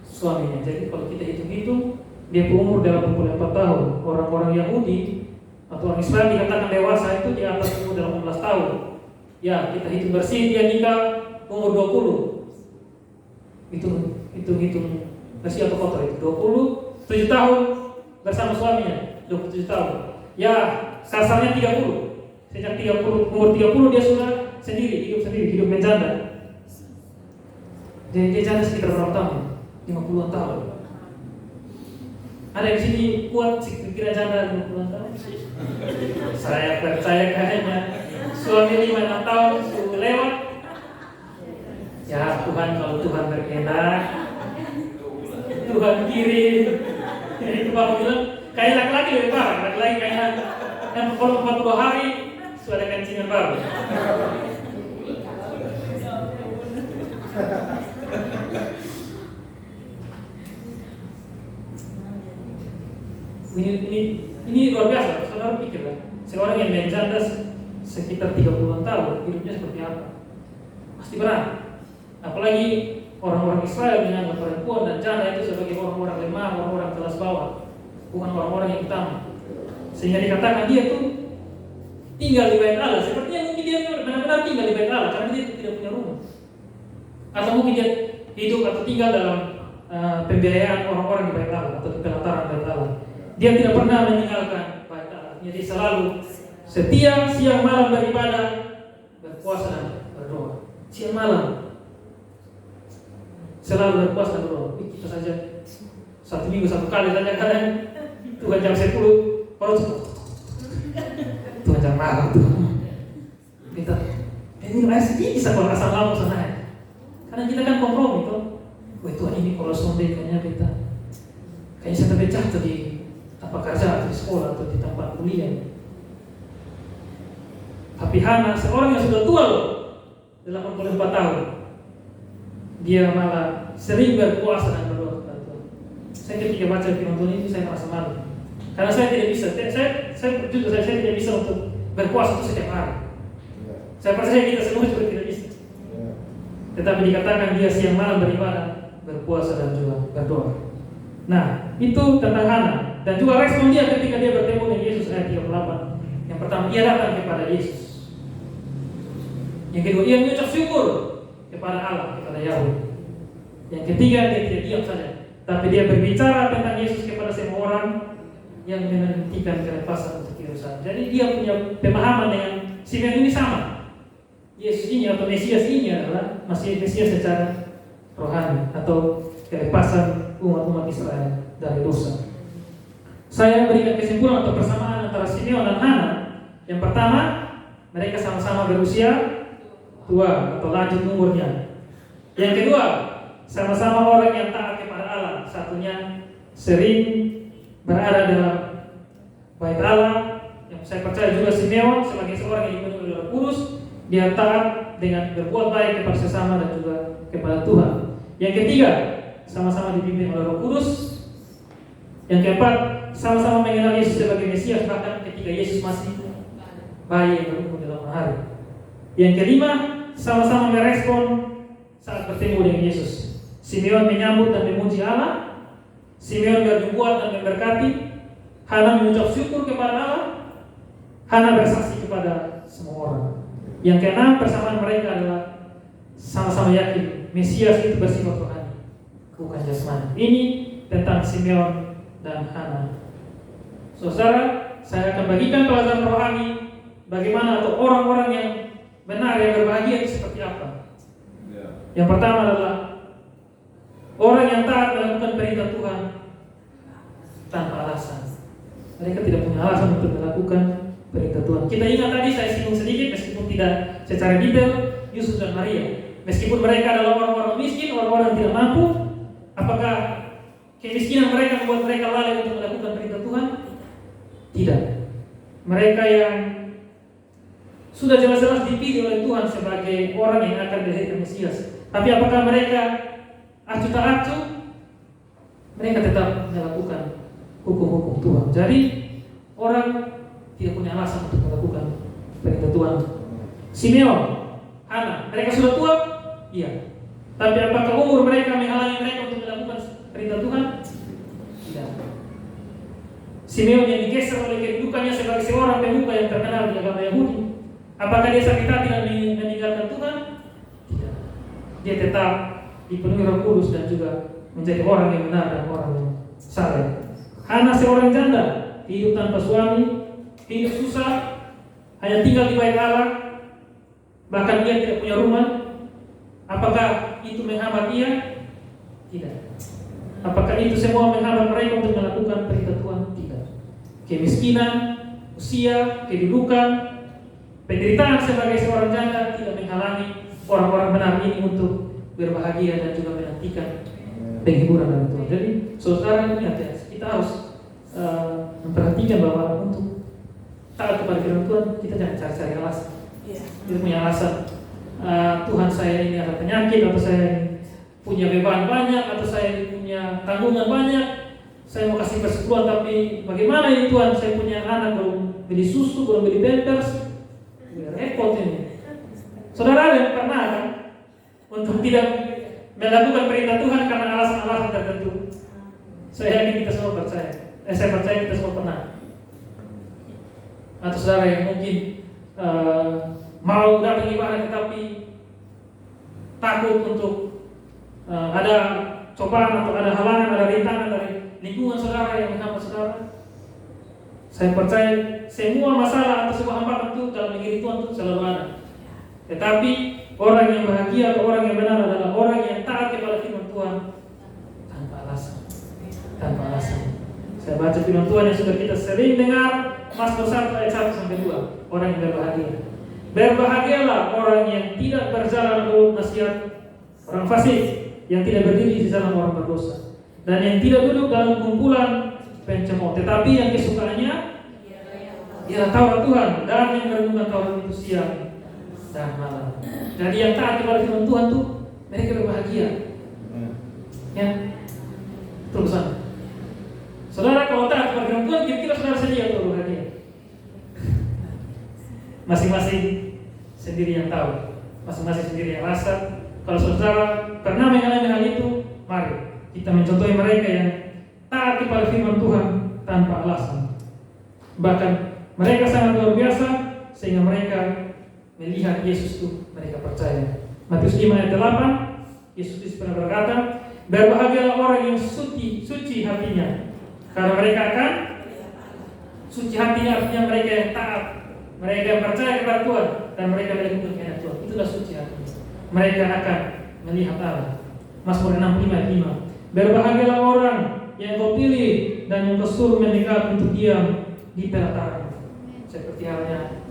suaminya. Jadi kalau kita hitung-hitung, dia berumur 84 tahun. Orang-orang Yahudi atau orang Islam dikatakan dewasa itu di atas umur 18 tahun. Ya, kita hitung bersih dia nikah umur 20. Hitung bersih atau kotor itu 7 tahun bersama suaminya, 27 tahun. Ya, kasarnya 30. Sejak umur 30 dia sudah hidup menjanda. Jadi dia janda sekitar berapa tahun? 50 tahun. Ada di sini kuat kira janda 50 tahun? Saya percaya kayaknya suami 5-6 tahun sudah lewat. Ya Tuhan, kalau Tuhan berkehendak, Tuhan kirim. Jadi itu Bapak bilang, kayak laki-laki lebih parah. Laki-laki kayaknya yang 42 hari sudah ada kencingan baru. Ini luar biasa, saudara pikirlah. Seorang yang menjanda sekitar 30 tahun, hidupnya seperti apa? Pasti berat. Apalagi orang-orang Israel menganggap perempuan dan janda itu sebagai orang-orang lemah, orang-orang kelas bawah, bukan orang-orang yang utama. Sehingga dikatakan dia tuh tinggal di bait Allah. Sepertinya mungkin dia benar-benar tinggal di bait Allah karena dia tidak punya rumah. Atau mungkin dia hidup atau tinggal dalam pembiayaan orang-orang di bait Allah atau di pelataran bait Allah. Dia tidak pernah meninggalkan bait Allah. Jadi selalu setia siang malam beribadah, berpuasa dan berdoa. Siang malam selalu berpuasa dan berdoa. Kita saja 1 minggu 1 kali saja kadang Tuhan jam 10 baru Tuhan jam malam tuh. Kita ini masih bisa kalau asal lama sana ya. Karena kita kan kompromi tuh. Wah Tuhan ini kalau Sunday kayaknya saya terpecah tuh di tempat kerja atau di sekolah atau di tempat kuliah. Tapi Hana, seorang yang sudah tua loh, 84 tahun, dia malah sering berpuasa dan berdoa kepada Tuhan. Saya ketika baca firman Tuhan ini saya merasa malu, karena saya tidak bisa. Saya tidak bisa untuk berpuasa itu setiap hari. Saya percaya kita semua juga tidak bisa. Tetapi dikatakan dia siang malam beribadah, berpuasa dan juga berdoa. Nah, itu tentang Hana. Dan juga respon dia ketika dia bertemu dengan Yesus ayat 38. Yang pertama, dia datang kepada Yesus. Yang kedua, ia mengucap syukur kepada Allah, kepada Yahweh. Yang ketiga, dia tidak diam saja, tapi dia berbicara tentang Yesus kepada semua orang yang menantikan kelepasan untuk Yerusalem. Jadi dia punya pemahaman dengan Simeon ini sama. Yesus ini atau Mesias ini adalah masih Mesias secara rohani atau kelepasan umat-umat Israel dari dosa. Saya berikan kesimpulan atau persamaan antara Simeon dan Hana. Yang pertama, mereka sama-sama berusia tua atau lanjut umurnya. Yang kedua, sama-sama orang yang taat kepada Allah. Satunya sering berada dalam bait Allah. Yang saya percaya juga Simeon sebagai seorang yang dipenuhi oleh Roh Kudus, dia taat dengan berbuat baik kepada sesama dan juga kepada Tuhan. Yang ketiga, sama-sama dipimpin oleh Roh Kudus. Yang keempat, sama-sama mengenal Yesus sebagai Mesias bahkan ketika Yesus masih bayi yang berumur 8 hari. Yang kelima, sama-sama merespon saat bertemu dengan Yesus. Simeon menyambut dan memuji Allah. Simeon bernubuat dan memberkati. Hana mengucap syukur kepada Allah. Hana bersaksi kepada semua orang. Yang keenam, persamaan mereka adalah sama-sama yakin Mesias itu bersifat rohani, bukan jasmani. Ini tentang Simeon dan Hana. Saudara, saya akan bagikan pelajaran rohani bagaimana atau orang-orang yang benar yang berbahagia itu seperti apa. Yang pertama adalah orang yang taat melakukan perintah Tuhan tanpa alasan. Mereka tidak punya alasan untuk melakukan perintah Tuhan. Kita ingat tadi saya singgung sedikit meskipun tidak secara detail Yusuf dan Maria. Meskipun mereka adalah orang-orang miskin, orang-orang yang tidak mampu, apakah kemiskinan mereka membuat mereka lalai untuk melakukan perintah Tuhan? Tidak. Mereka yang sudah jelas-jelas dipilih oleh Tuhan sebagai orang yang akan dilahirkan Mesias. Tapi apakah mereka acuh tak acuh? Mereka tetap melakukan hukum-hukum Tuhan. Jadi orang tidak punya alasan untuk melakukan perintah Tuhan. Simeon, Hana, mereka sudah tua? Iya. Tapi apakah umur mereka menghalangi mereka untuk melakukan perintah Tuhan? Tidak. Simeon yang digeser oleh kedudukannya sebagai seorang pemuka yang terkenal di agama Yahudi, apakah dia sakit hati dan meninggalkan Tuhan? Tidak. Dia tetap dipenuhi Roh Kudus dan juga menjadi orang yang benar dan orang yang saleh. Hana seorang janda, hidup tanpa suami, hidup susah, hanya tinggal di bait Allah, bahkan dia tidak punya rumah. Apakah itu menghambat dia? Tidak. Apakah itu semua menghambat mereka untuk melakukan perintah Tuhan? Tidak. Kemiskinan, usia, kedudukan, penderitaan sebagai seorang janda tidak menghalangi orang-orang benar ini untuk berbahagia dan juga menantikan penghiburan dari Tuhan. Jadi saudara ingat ya, kita harus memperhatikan bahwa untuk taat kepada firman Tuhan kita jangan cari-cari alasan. Kita punya alasan. Tuhan saya ini ada penyakit, atau saya punya beban banyak, atau saya punya tanggungan banyak, saya mau kasih persepuluhan tapi bagaimana ini Tuhan, saya punya anak belum beli susu, belum beli pampers, repot ini. Saudara ada yang pernah kan untuk tidak melakukan perintah Tuhan karena alasan-alasan tertentu? Saya yakin kita semua percaya. Saya percaya kita semua pernah. Atau saudara yang mungkin mau datang ibadah tetapi takut untuk ada cobaan atau ada halangan, ada rintangan dari lingkungan saudara yang menghambat saudara. Saya percaya semua masalah atau sebuah hambatan itu dalam negeri Tuhan itu selalu ada. Tetapi orang yang bahagia atau orang yang benar adalah orang yang taat kepada firman Tuhan tanpa alasan. Tanpa alasan. Saya baca firman Tuhan yang sudah kita sering dengar, Mazmur 1 ayat 1 sampai 2. Orang yang berbahagia. Berbahagialah orang yang tidak berjalan menurut nasihat orang fasik, yang tidak berdiri di jalan orang berdosa, dan yang tidak duduk dalam kumpulan pencemooh, tetapi yang kesukaannya Ialah Taurat Tuhan, dan yang merenungkan Taurat itu siang dan malam. Jadi yang taat kepada firman Tuhan tuh mereka berbahagia. Ya, terusan. Saudara kalau taat kepada firman Tuhan, kira-kira saudara saja yang berbahagia. Masing-masing sendiri yang tahu, masing-masing sendiri yang rasa. Kalau saudara pernah mengalami hal itu, mari kita mencontohi mereka yang taat kepada firman Tuhan tanpa alasan. Bahkan mereka sangat luar biasa sehingga mereka melihat Yesus itu, mereka percaya. Matius 5 ayat 8, Yesus pernah berkata, berbahagialah orang yang suci hatinya, karena mereka akan suci hatinya, artinya mereka yang taat, mereka yang percaya kepada Tuhan, dan mereka melakukan kehendak Tuhan. Itulah suci hatinya. Mereka akan melihat Allah. Mazmur 65 ayat 5, berbahagialah orang yang kau pilih dan yang kau suruh mendekat untuk diam di pelataran, seperti halnya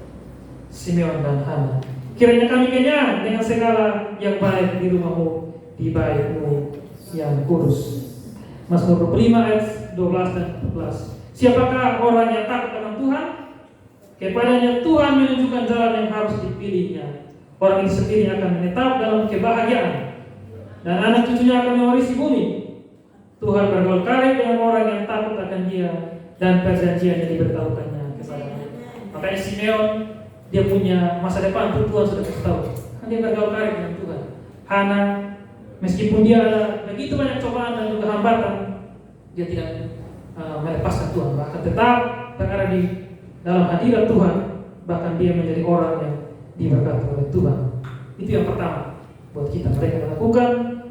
Simeon dan Hana. Kiranya kami kenyang dengan segala yang baik di rumahmu, di baitmu yang kudus. Mazmur 25 ayat 12 dan 14. Siapakah orang yang takut akan Tuhan? Kepadanya Tuhan menunjukkan jalan yang harus dipilihnya. Orang itu sendiri akan menetap dalam kebahagiaan, dan anak cucunya akan mewarisi bumi. Tuhan bergaul karib dengan orang yang takut akan Dia, dan perjanjiannya diberitahukannya kepadanya. Makanya Simeon, dia punya masa depan itu Tuhan sudah kasih tahu. Kan dia bergaul karib dengan Tuhan. Hana, meskipun dia ada begitu banyak cobaan dan juga hambatan, dia tidak melepaskan Tuhan, bahkan tetap berada di dalam hadirat Tuhan. Bahkan dia menjadi orang yang diberkati oleh Tuhan. Itu yang pertama buat kita, mereka melakukan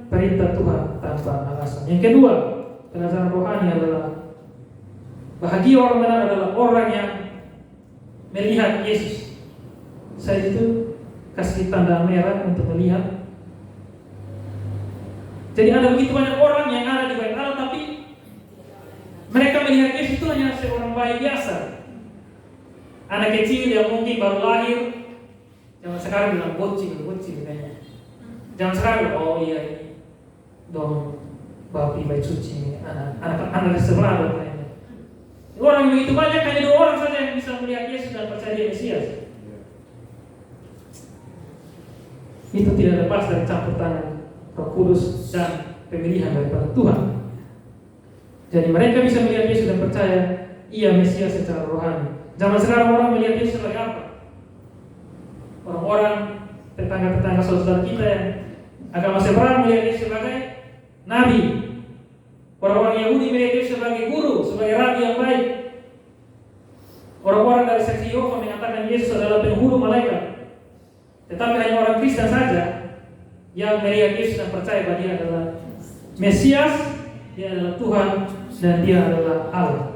perintah Tuhan tanpa alasan. Yang kedua, pelajaran rohani adalah bahagia orang benar adalah orang yang melihat Yesus. Saya itu kasih tanda merah untuk melihat. Jadi ada begitu banyak orang yang ada di bait Allah, tapi mereka melihat Yesus itu hanya seorang bayi biasa. Anak kecil yang mungkin baru lahir, zaman sekarang bilang bocil kayaknya. Zaman sekarang oh iya ini dong babi bayi suci, anak di sebelah kayaknya. Orang yang begitu banyak, hanya 2 orang saja yang bisa melihat Yesus dan percaya Dia Mesias. Itu tidak lepas dari campur tangan Roh Kudus dan pemilihan daripada Tuhan. Jadi mereka bisa melihat Yesus dan percaya Ia Mesias secara rohani. Zaman sekarang orang melihat Yesus sebagai apa? Orang-orang tetangga-tetangga saudara kita yang agama seberang melihat Yesus sebagai nabi. Orang-orang Yahudi melihat Yesus sebagai guru, sebagai rabi yang baik. Orang-orang dari seksi Yehova mengatakan Yesus adalah penghulu malaikat. Tetapi hanya orang Kristen saja yang melihat Yesus dan percaya bahwa Dia adalah Mesias, Dia adalah Tuhan, dan Dia adalah Allah.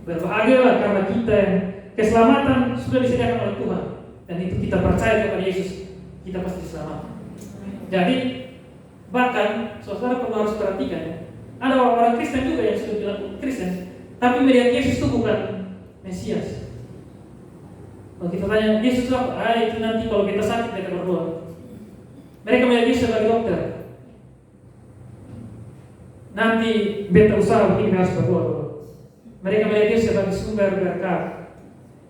Berbahagialah karena kita yang keselamatan sudah disediakan oleh Tuhan, dan itu kita percaya kepada Yesus, kita pasti diselamatkan. Jadi bahkan saudara perlu harus perhatikan ya, ada orang-orang Kristen juga yang sudah bilang Kristen, tapi melihat Yesus itu bukan Mesias. Kalau kita tanya Yesus itu apa? Itu nanti kalau kita sakit mereka berdoa. Mereka melihat Yesus sebagai dokter. Nanti beta usaha begini harus berdoa. Mereka melihat Yesus sebagai sumber berkat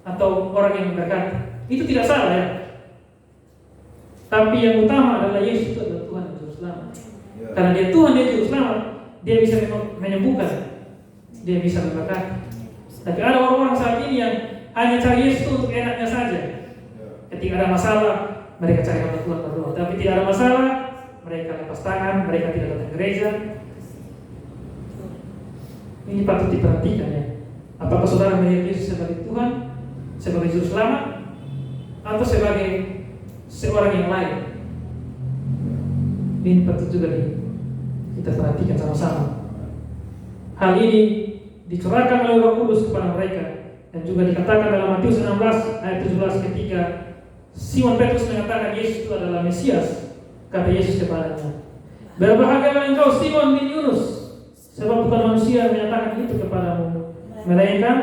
atau orang yang berkat. Itu tidak salah ya. Tapi yang utama adalah Yesus itu adalah Tuhan dan Juru Selamat. Karena Dia Tuhan, Dia Juru Selamat, Dia bisa menyembuhkan, Dia bisa memberkati. Tapi ada orang-orang saat ini yang hanya cari Yesus untuk enaknya saja. Ketika ada masalah, mereka cari hamba Tuhan berdoa. Tapi tidak ada masalah, mereka lepas tangan, mereka tidak datang gereja. Ini patut diperhatikan ya. Apakah saudara melihat Yesus sebagai Tuhan, sebagai Juru Selamat, atau sebagai seorang yang lain? Ini patut juga kita perhatikan sama-sama. Hal ini dicurahkan oleh Roh Kudus kepada mereka, dan juga dikatakan dalam Matius 16 ayat 17 ketika Simon Petrus mengatakan Yesus itu adalah Mesias. Kata Yesus kepadanya, berbahagialah engkau Simon bin Yunus, sebab bukan manusia yang menyatakan itu kepadamu, melainkan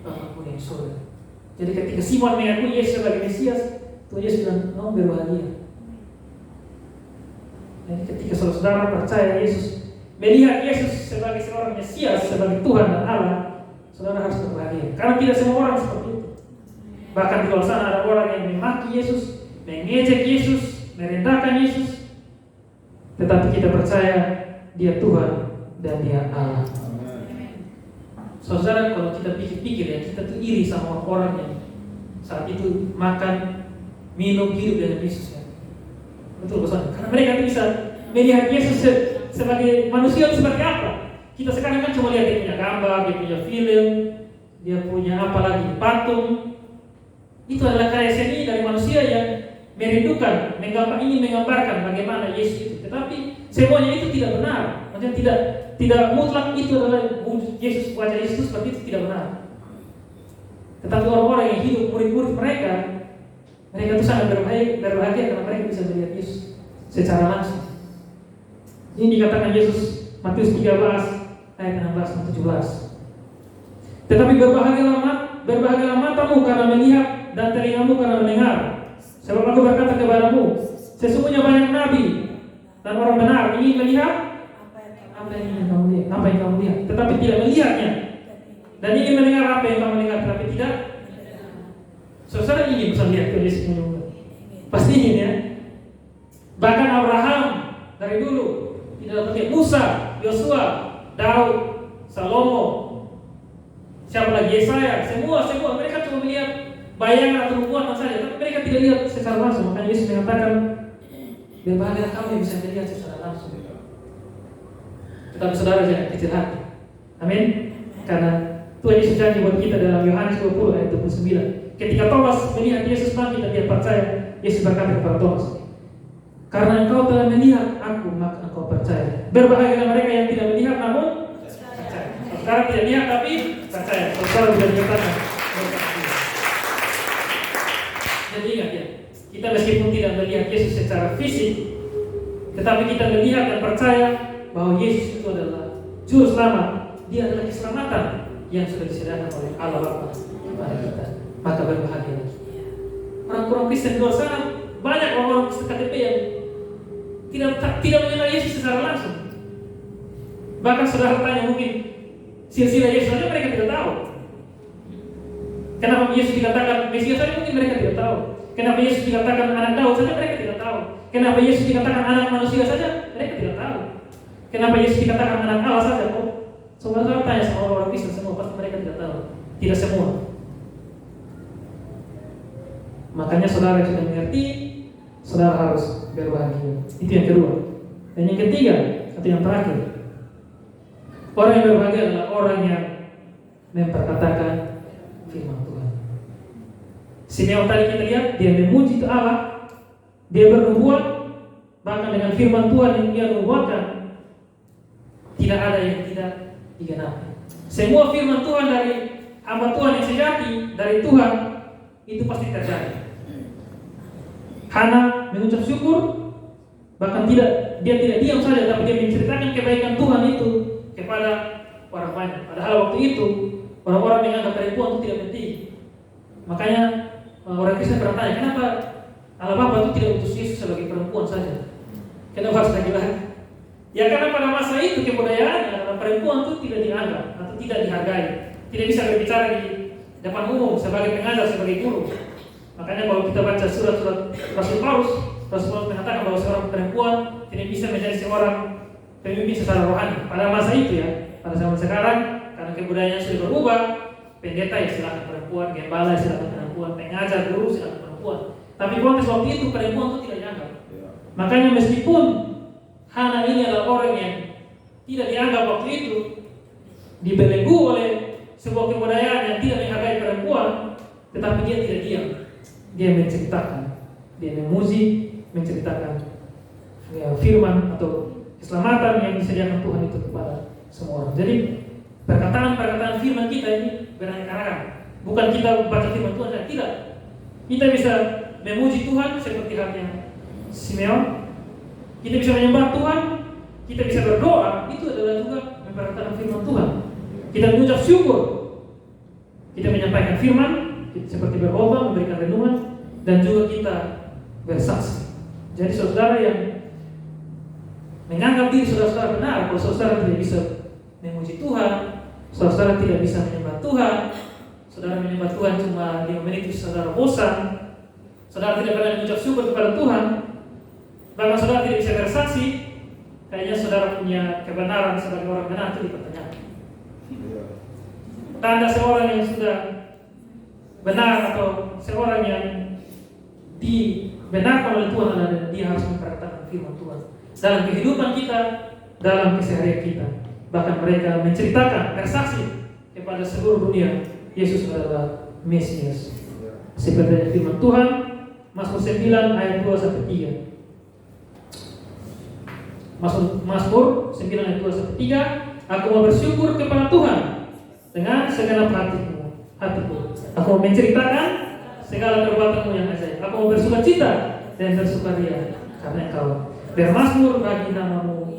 Bapa-Ku yang di surga. Jadi ketika Simon mengakui Yesus sebagai Mesias, Tuhan Yesus bilang, berbahagia. Jadi ketika saudara percaya Yesus, melihat Yesus sebagai seorang Mesias, sebagai Tuhan dan Allah, saudara harus berbahagia. Karena tidak semua orang seperti itu. Bahkan di luar sana ada orang yang memaki Yesus, mengejek Yesus, merendahkan Yesus. Tetapi kita percaya Dia Tuhan dan Dia Allah. Saudara, kalau kita pikir-pikir ya, kita tuh iri sama orang yang saat itu makan, minum, hidup dengan Yesus ya. Betul saudara. Karena mereka tuh bisa melihat Yesus sebagai manusia seperti apa. Kita sekarang kan cuma lihat dia punya gambar, dia punya film, dia punya apa lagi, patung. Itu adalah karya seni dari manusia yang merindukan, ingin menggambarkan bagaimana Yesus itu. Tetapi semuanya itu tidak benar. Maksudnya tidak mutlak itu adalah Yesus, wajah Yesus seperti itu tidak benar. Tetapi orang-orang yang hidup murid-murid mereka itu sangat berbahagia karena mereka bisa melihat Yesus secara langsung. Ini dikatakan Yesus Matius 13 ayat 16 dan 17. Tetapi berbahagialah matamu karena melihat dan telingamu karena mendengar. Sebab aku berkata kepadamu, sesungguhnya banyak nabi dan orang benar ingin melihat apa yang kamu lihat, tetapi tidak melihatnya, dan ingin mendengar apa yang kamu dengar, tetapi tidak. Saudara ingin bisa lihat Yesus menyembah, pasti ingin ya. Bahkan Abraham dari dulu tidak dapat lihat, Musa, Yosua, Daud, Salomo, siapa lagi, Yesaya, semua mereka cuma melihat bayangan atau nubuatan saja, tapi mereka tidak lihat secara langsung. Makanya Yesus mengatakan, berbahagia kamu yang bisa melihat secara langsung. Tetapi saudara jangan kecil hati. Amin. Karena Tuhan Yesus janji buat kita dalam Yohanes 20 ayat 29. Ketika Thomas melihat Yesus bangkit dan dia percaya, Yesus berkata kepada Thomas, karena engkau telah melihat aku, maka engkau percaya. Berbahagia mereka yang tidak melihat namun percaya. Sekarang tidak lihat tapi percaya. Saudara sudah dikatakan. Jadi ingat ya, kita meskipun tidak melihat Yesus secara fisik, tetapi kita melihat dan percaya bahwa Yesus itu adalah juru selamat. Dia adalah keselamatan yang sudah disediakan oleh Allah Bapa kepada kita. Maka berbahagia. Orang-orang Kristen di luar sana, banyak orang Kristen KTP yang tidak mengenal Yesus secara langsung. Bahkan saudara tanya mungkin silsilah Yesus saja mereka tidak tahu. Kenapa Yesus dikatakan Mesias saja mungkin mereka tidak tahu. Kenapa Yesus dikatakan anak Daud saja mereka tidak tahu. Kenapa Yesus dikatakan anak manusia saja mereka tidak tahu. Kenapa Yesus dikatakan anak Allah saja? Saudara tanya sama orang-orang Kristen semua pasti mereka tidak tahu. Tidak semua. Makanya saudara sudah mengerti, saudara harus berbahagia. Itu yang kedua. Dan yang ketiga atau yang terakhir, orang yang berbahagia adalah orang yang memperkatakan firman Tuhan. Simeon tadi kita lihat dia memuji Allah, dia bernubuat, bahkan dengan firman Tuhan yang dia nubuatkan tidak ada yang tidak digenapi. Semua firman Tuhan dari hamba Tuhan yang sejati dari Tuhan itu pasti terjadi. Hana mengucap syukur, bahkan dia tidak diam saja, tapi dia menceritakan kebaikan Tuhan itu kepada orang banyak. Padahal waktu itu orang-orang menganggap perempuan itu tidak penting. Makanya orang Kristen bertanya, kenapa Allah Bapa itu tidak utus Yesus sebagai perempuan saja? Kenapa harus laki-laki? Ya karena pada masa itu kebudayaan perempuan itu tidak dianggap atau tidak dihargai, tidak bisa berbicara di depan umum sebagai pengajar, sebagai guru. Makanya kalau kita baca surat-surat Rasul Paulus mengatakan bahwa seorang perempuan tidak bisa menjadi seorang pemimpin secara rohani. Pada masa itu ya, pada zaman sekarang karena kebudayaan sudah berubah, pendeta ya silakan perempuan, gembala silakan perempuan, pengajar, guru silakan perempuan. Tapi konteks waktu itu perempuan itu tidak dianggap. Makanya meskipun Hana ini adalah orang yang tidak dianggap waktu itu, dibelenggu oleh sebuah kebudayaan yang tidak menghargai perempuan, tetapi dia tidak diam. Dia menceritakan, dia memuji, menceritakan ya, firman atau keselamatan yang disediakan Tuhan itu kepada semua orang. Jadi perkataan firman kita ini beraneka ragam. Bukan kita baca firman Tuhan saja, tidak. Kita bisa memuji Tuhan seperti halnya Simeon. Kita bisa menyembah Tuhan, kita bisa berdoa, itu adalah juga memperkatakan firman Tuhan. Kita mengucap syukur, kita menyampaikan firman, seperti berkhotbah, memberikan renungan, dan juga kita bersaksi. Jadi saudara yang menganggap diri saudara benar, kalau saudara tidak bisa memuji Tuhan, saudara tidak bisa menyembah Tuhan, saudara menyembah Tuhan cuma 5 menit itu saudara bosan, saudara tidak pernah mengucap syukur kepada Tuhan, bahkan saudara tidak bisa bersaksi, kayaknya saudara punya kebenaran sebagai orang benar itu dipertanyakan. Tanda seorang yang sudah benar atau seorang yang dibenarkan oleh Tuhan adalah dia harus memperkatakan firman Tuhan dalam kehidupan kita, dalam keseharian kita. Bahkan mereka menceritakan, bersaksi kepada seluruh dunia Yesus adalah Mesias. Seperti firman Tuhan Mazmur 9 ayat 2-3. Mazmur 9 ayat 2-3, aku mau bersyukur kepada Tuhan dengan segenap hatiku. Aku mau menceritakan segala perbuatanmu yang ajaib. Aku mau bersukacita dan bersukaria karena Engkau bermazmur bagi namamu.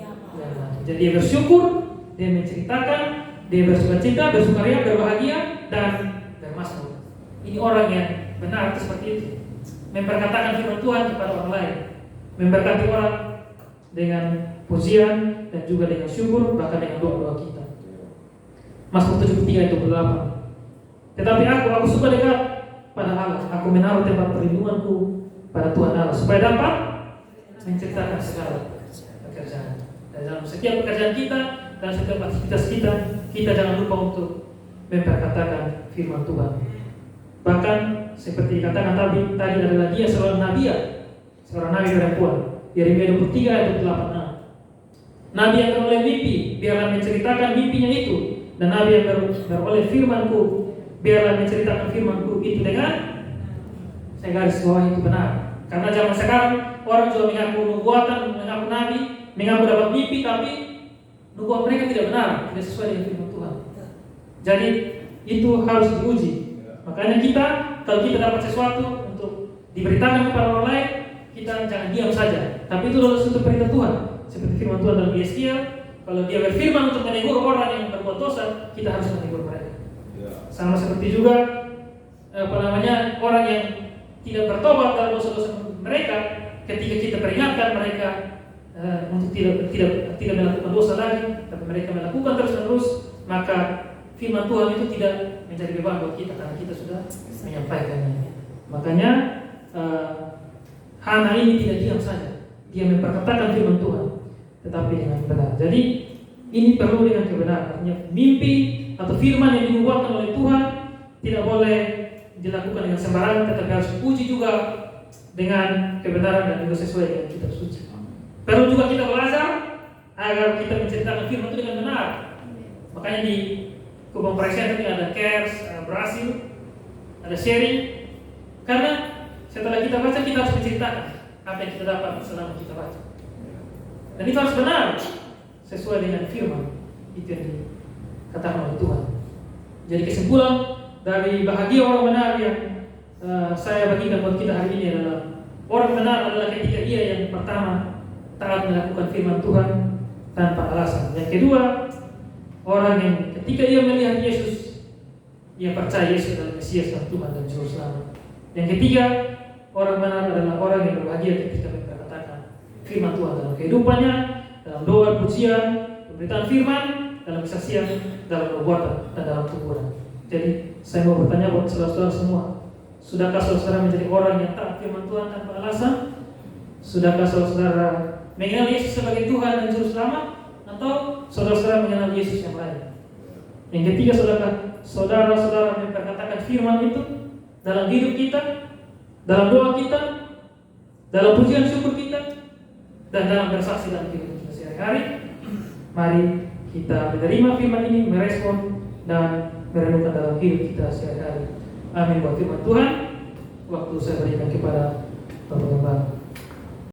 Jadi dia bersyukur, dia menceritakan, dia bersukacita, bersukaria, berbahagia, dan bermazmur. Ini orang yang benar itu seperti itu, memperkatakan firman Tuhan kepada orang lain, memberkati orang dengan pujian dan juga dengan syukur, bahkan dengan doa-doa kita. Mazmur 73 ayat 28. Tetapi aku suka dekat pada Allah. Aku menaruh tempat perlindunganku pada Tuhan Allah, supaya dapat menceritakan segala pekerjaan. Dan dalam setiap pekerjaan kita, dalam setiap aktivitas kita, kita jangan lupa untuk memperkatakan firman Tuhan. Bahkan seperti dikatakan tadi adalah dia seorang nabi perempuan. Yeremia 23 ayat 8. Nabi yang beroleh mimpi, biarlah menceritakan mimpinya itu. Dan nabi yang beroleh firmanku, biarlah menceritakan firmanku itu dengan, saya garis bawah itu benar. Karena zaman sekarang orang juga mengaku nubuatan, mengaku nabi, mengaku dapat mimpi, tapi nubuat mereka tidak benar, tidak sesuai dengan firman Tuhan. Jadi itu harus diuji. Makanya kita, kalau kita dapat sesuatu untuk diberitakan kepada orang lain, kita jangan diam saja. Tapi itu adalah suatu perintah Tuhan. Seperti firman Tuhan dalam Yesaya, kalau dia berfirman untuk menegur orang yang berbuat dosa, kita harus menegur mereka. Sama seperti juga orang yang tidak bertobat dalam dosa-dosa mereka, ketika kita peringatkan mereka untuk tidak melakukan dosa lagi, tapi mereka melakukan terus-menerus, maka firman Tuhan itu tidak menjadi beban buat kita karena kita sudah menyampaikannya. Makanya Hana ini tidak diam saja, dia memperkatakan firman Tuhan, tetapi dengan benar. Jadi ini perlu dengan kebenaran. Artinya mimpi atau firman yang dibuatkan oleh Tuhan tidak boleh dilakukan dengan sembarangan, tetapi harus diuji juga dengan kebenaran dan juga sesuai dengan kitab suci. Perlu juga kita belajar agar kita menceritakan firman itu dengan benar. Makanya di Kubang Presiden ini ada cares, ada berhasil, ada sharing. Karena setelah kita baca, kita harus menceritakan apa yang kita dapat selama kita baca. Dan itu harus benar sesuai dengan firman itu yang dikatakan oleh Tuhan. Jadi kesimpulan dari bahagia orang benar yang saya bagikan buat kita hari ini adalah orang benar adalah ketika dia yang pertama taat melakukan firman Tuhan tanpa alasan. Yang kedua, orang yang ketika dia melihat Yesus, dia percaya Yesus adalah Mesias dan Tuhan dan Juru Selamat. Yang ketiga, orang benar adalah orang yang berbahagia ketika memperkatakan firman Tuhan dalam kehidupannya, dalam doa, pujian, pemberitaan firman, dalam kesaksian, dalam perbuatan, dan dalam tubuhan. Jadi saya mau bertanya buat saudara-saudara semua, sudahkah saudara menjadi orang yang taat firman Tuhan tanpa alasan? Sudahkah saudara mengenal Yesus sebagai Tuhan dan Juru Selamat? Atau saudara-saudara mengenal Yesus yang lain? Yang ketiga, saudara-saudara memperkatakan firman itu dalam hidup kita, dalam doa kita, dalam pujian syukur kita, dan dalam bersaksi dalam hidup kita sehari-hari. Mari kita menerima firman ini, merespon dan merenungkan dalam hidup kita sehari-hari. Amin. Buat firman Tuhan, waktu saya berikan kepada Bapak Gembala.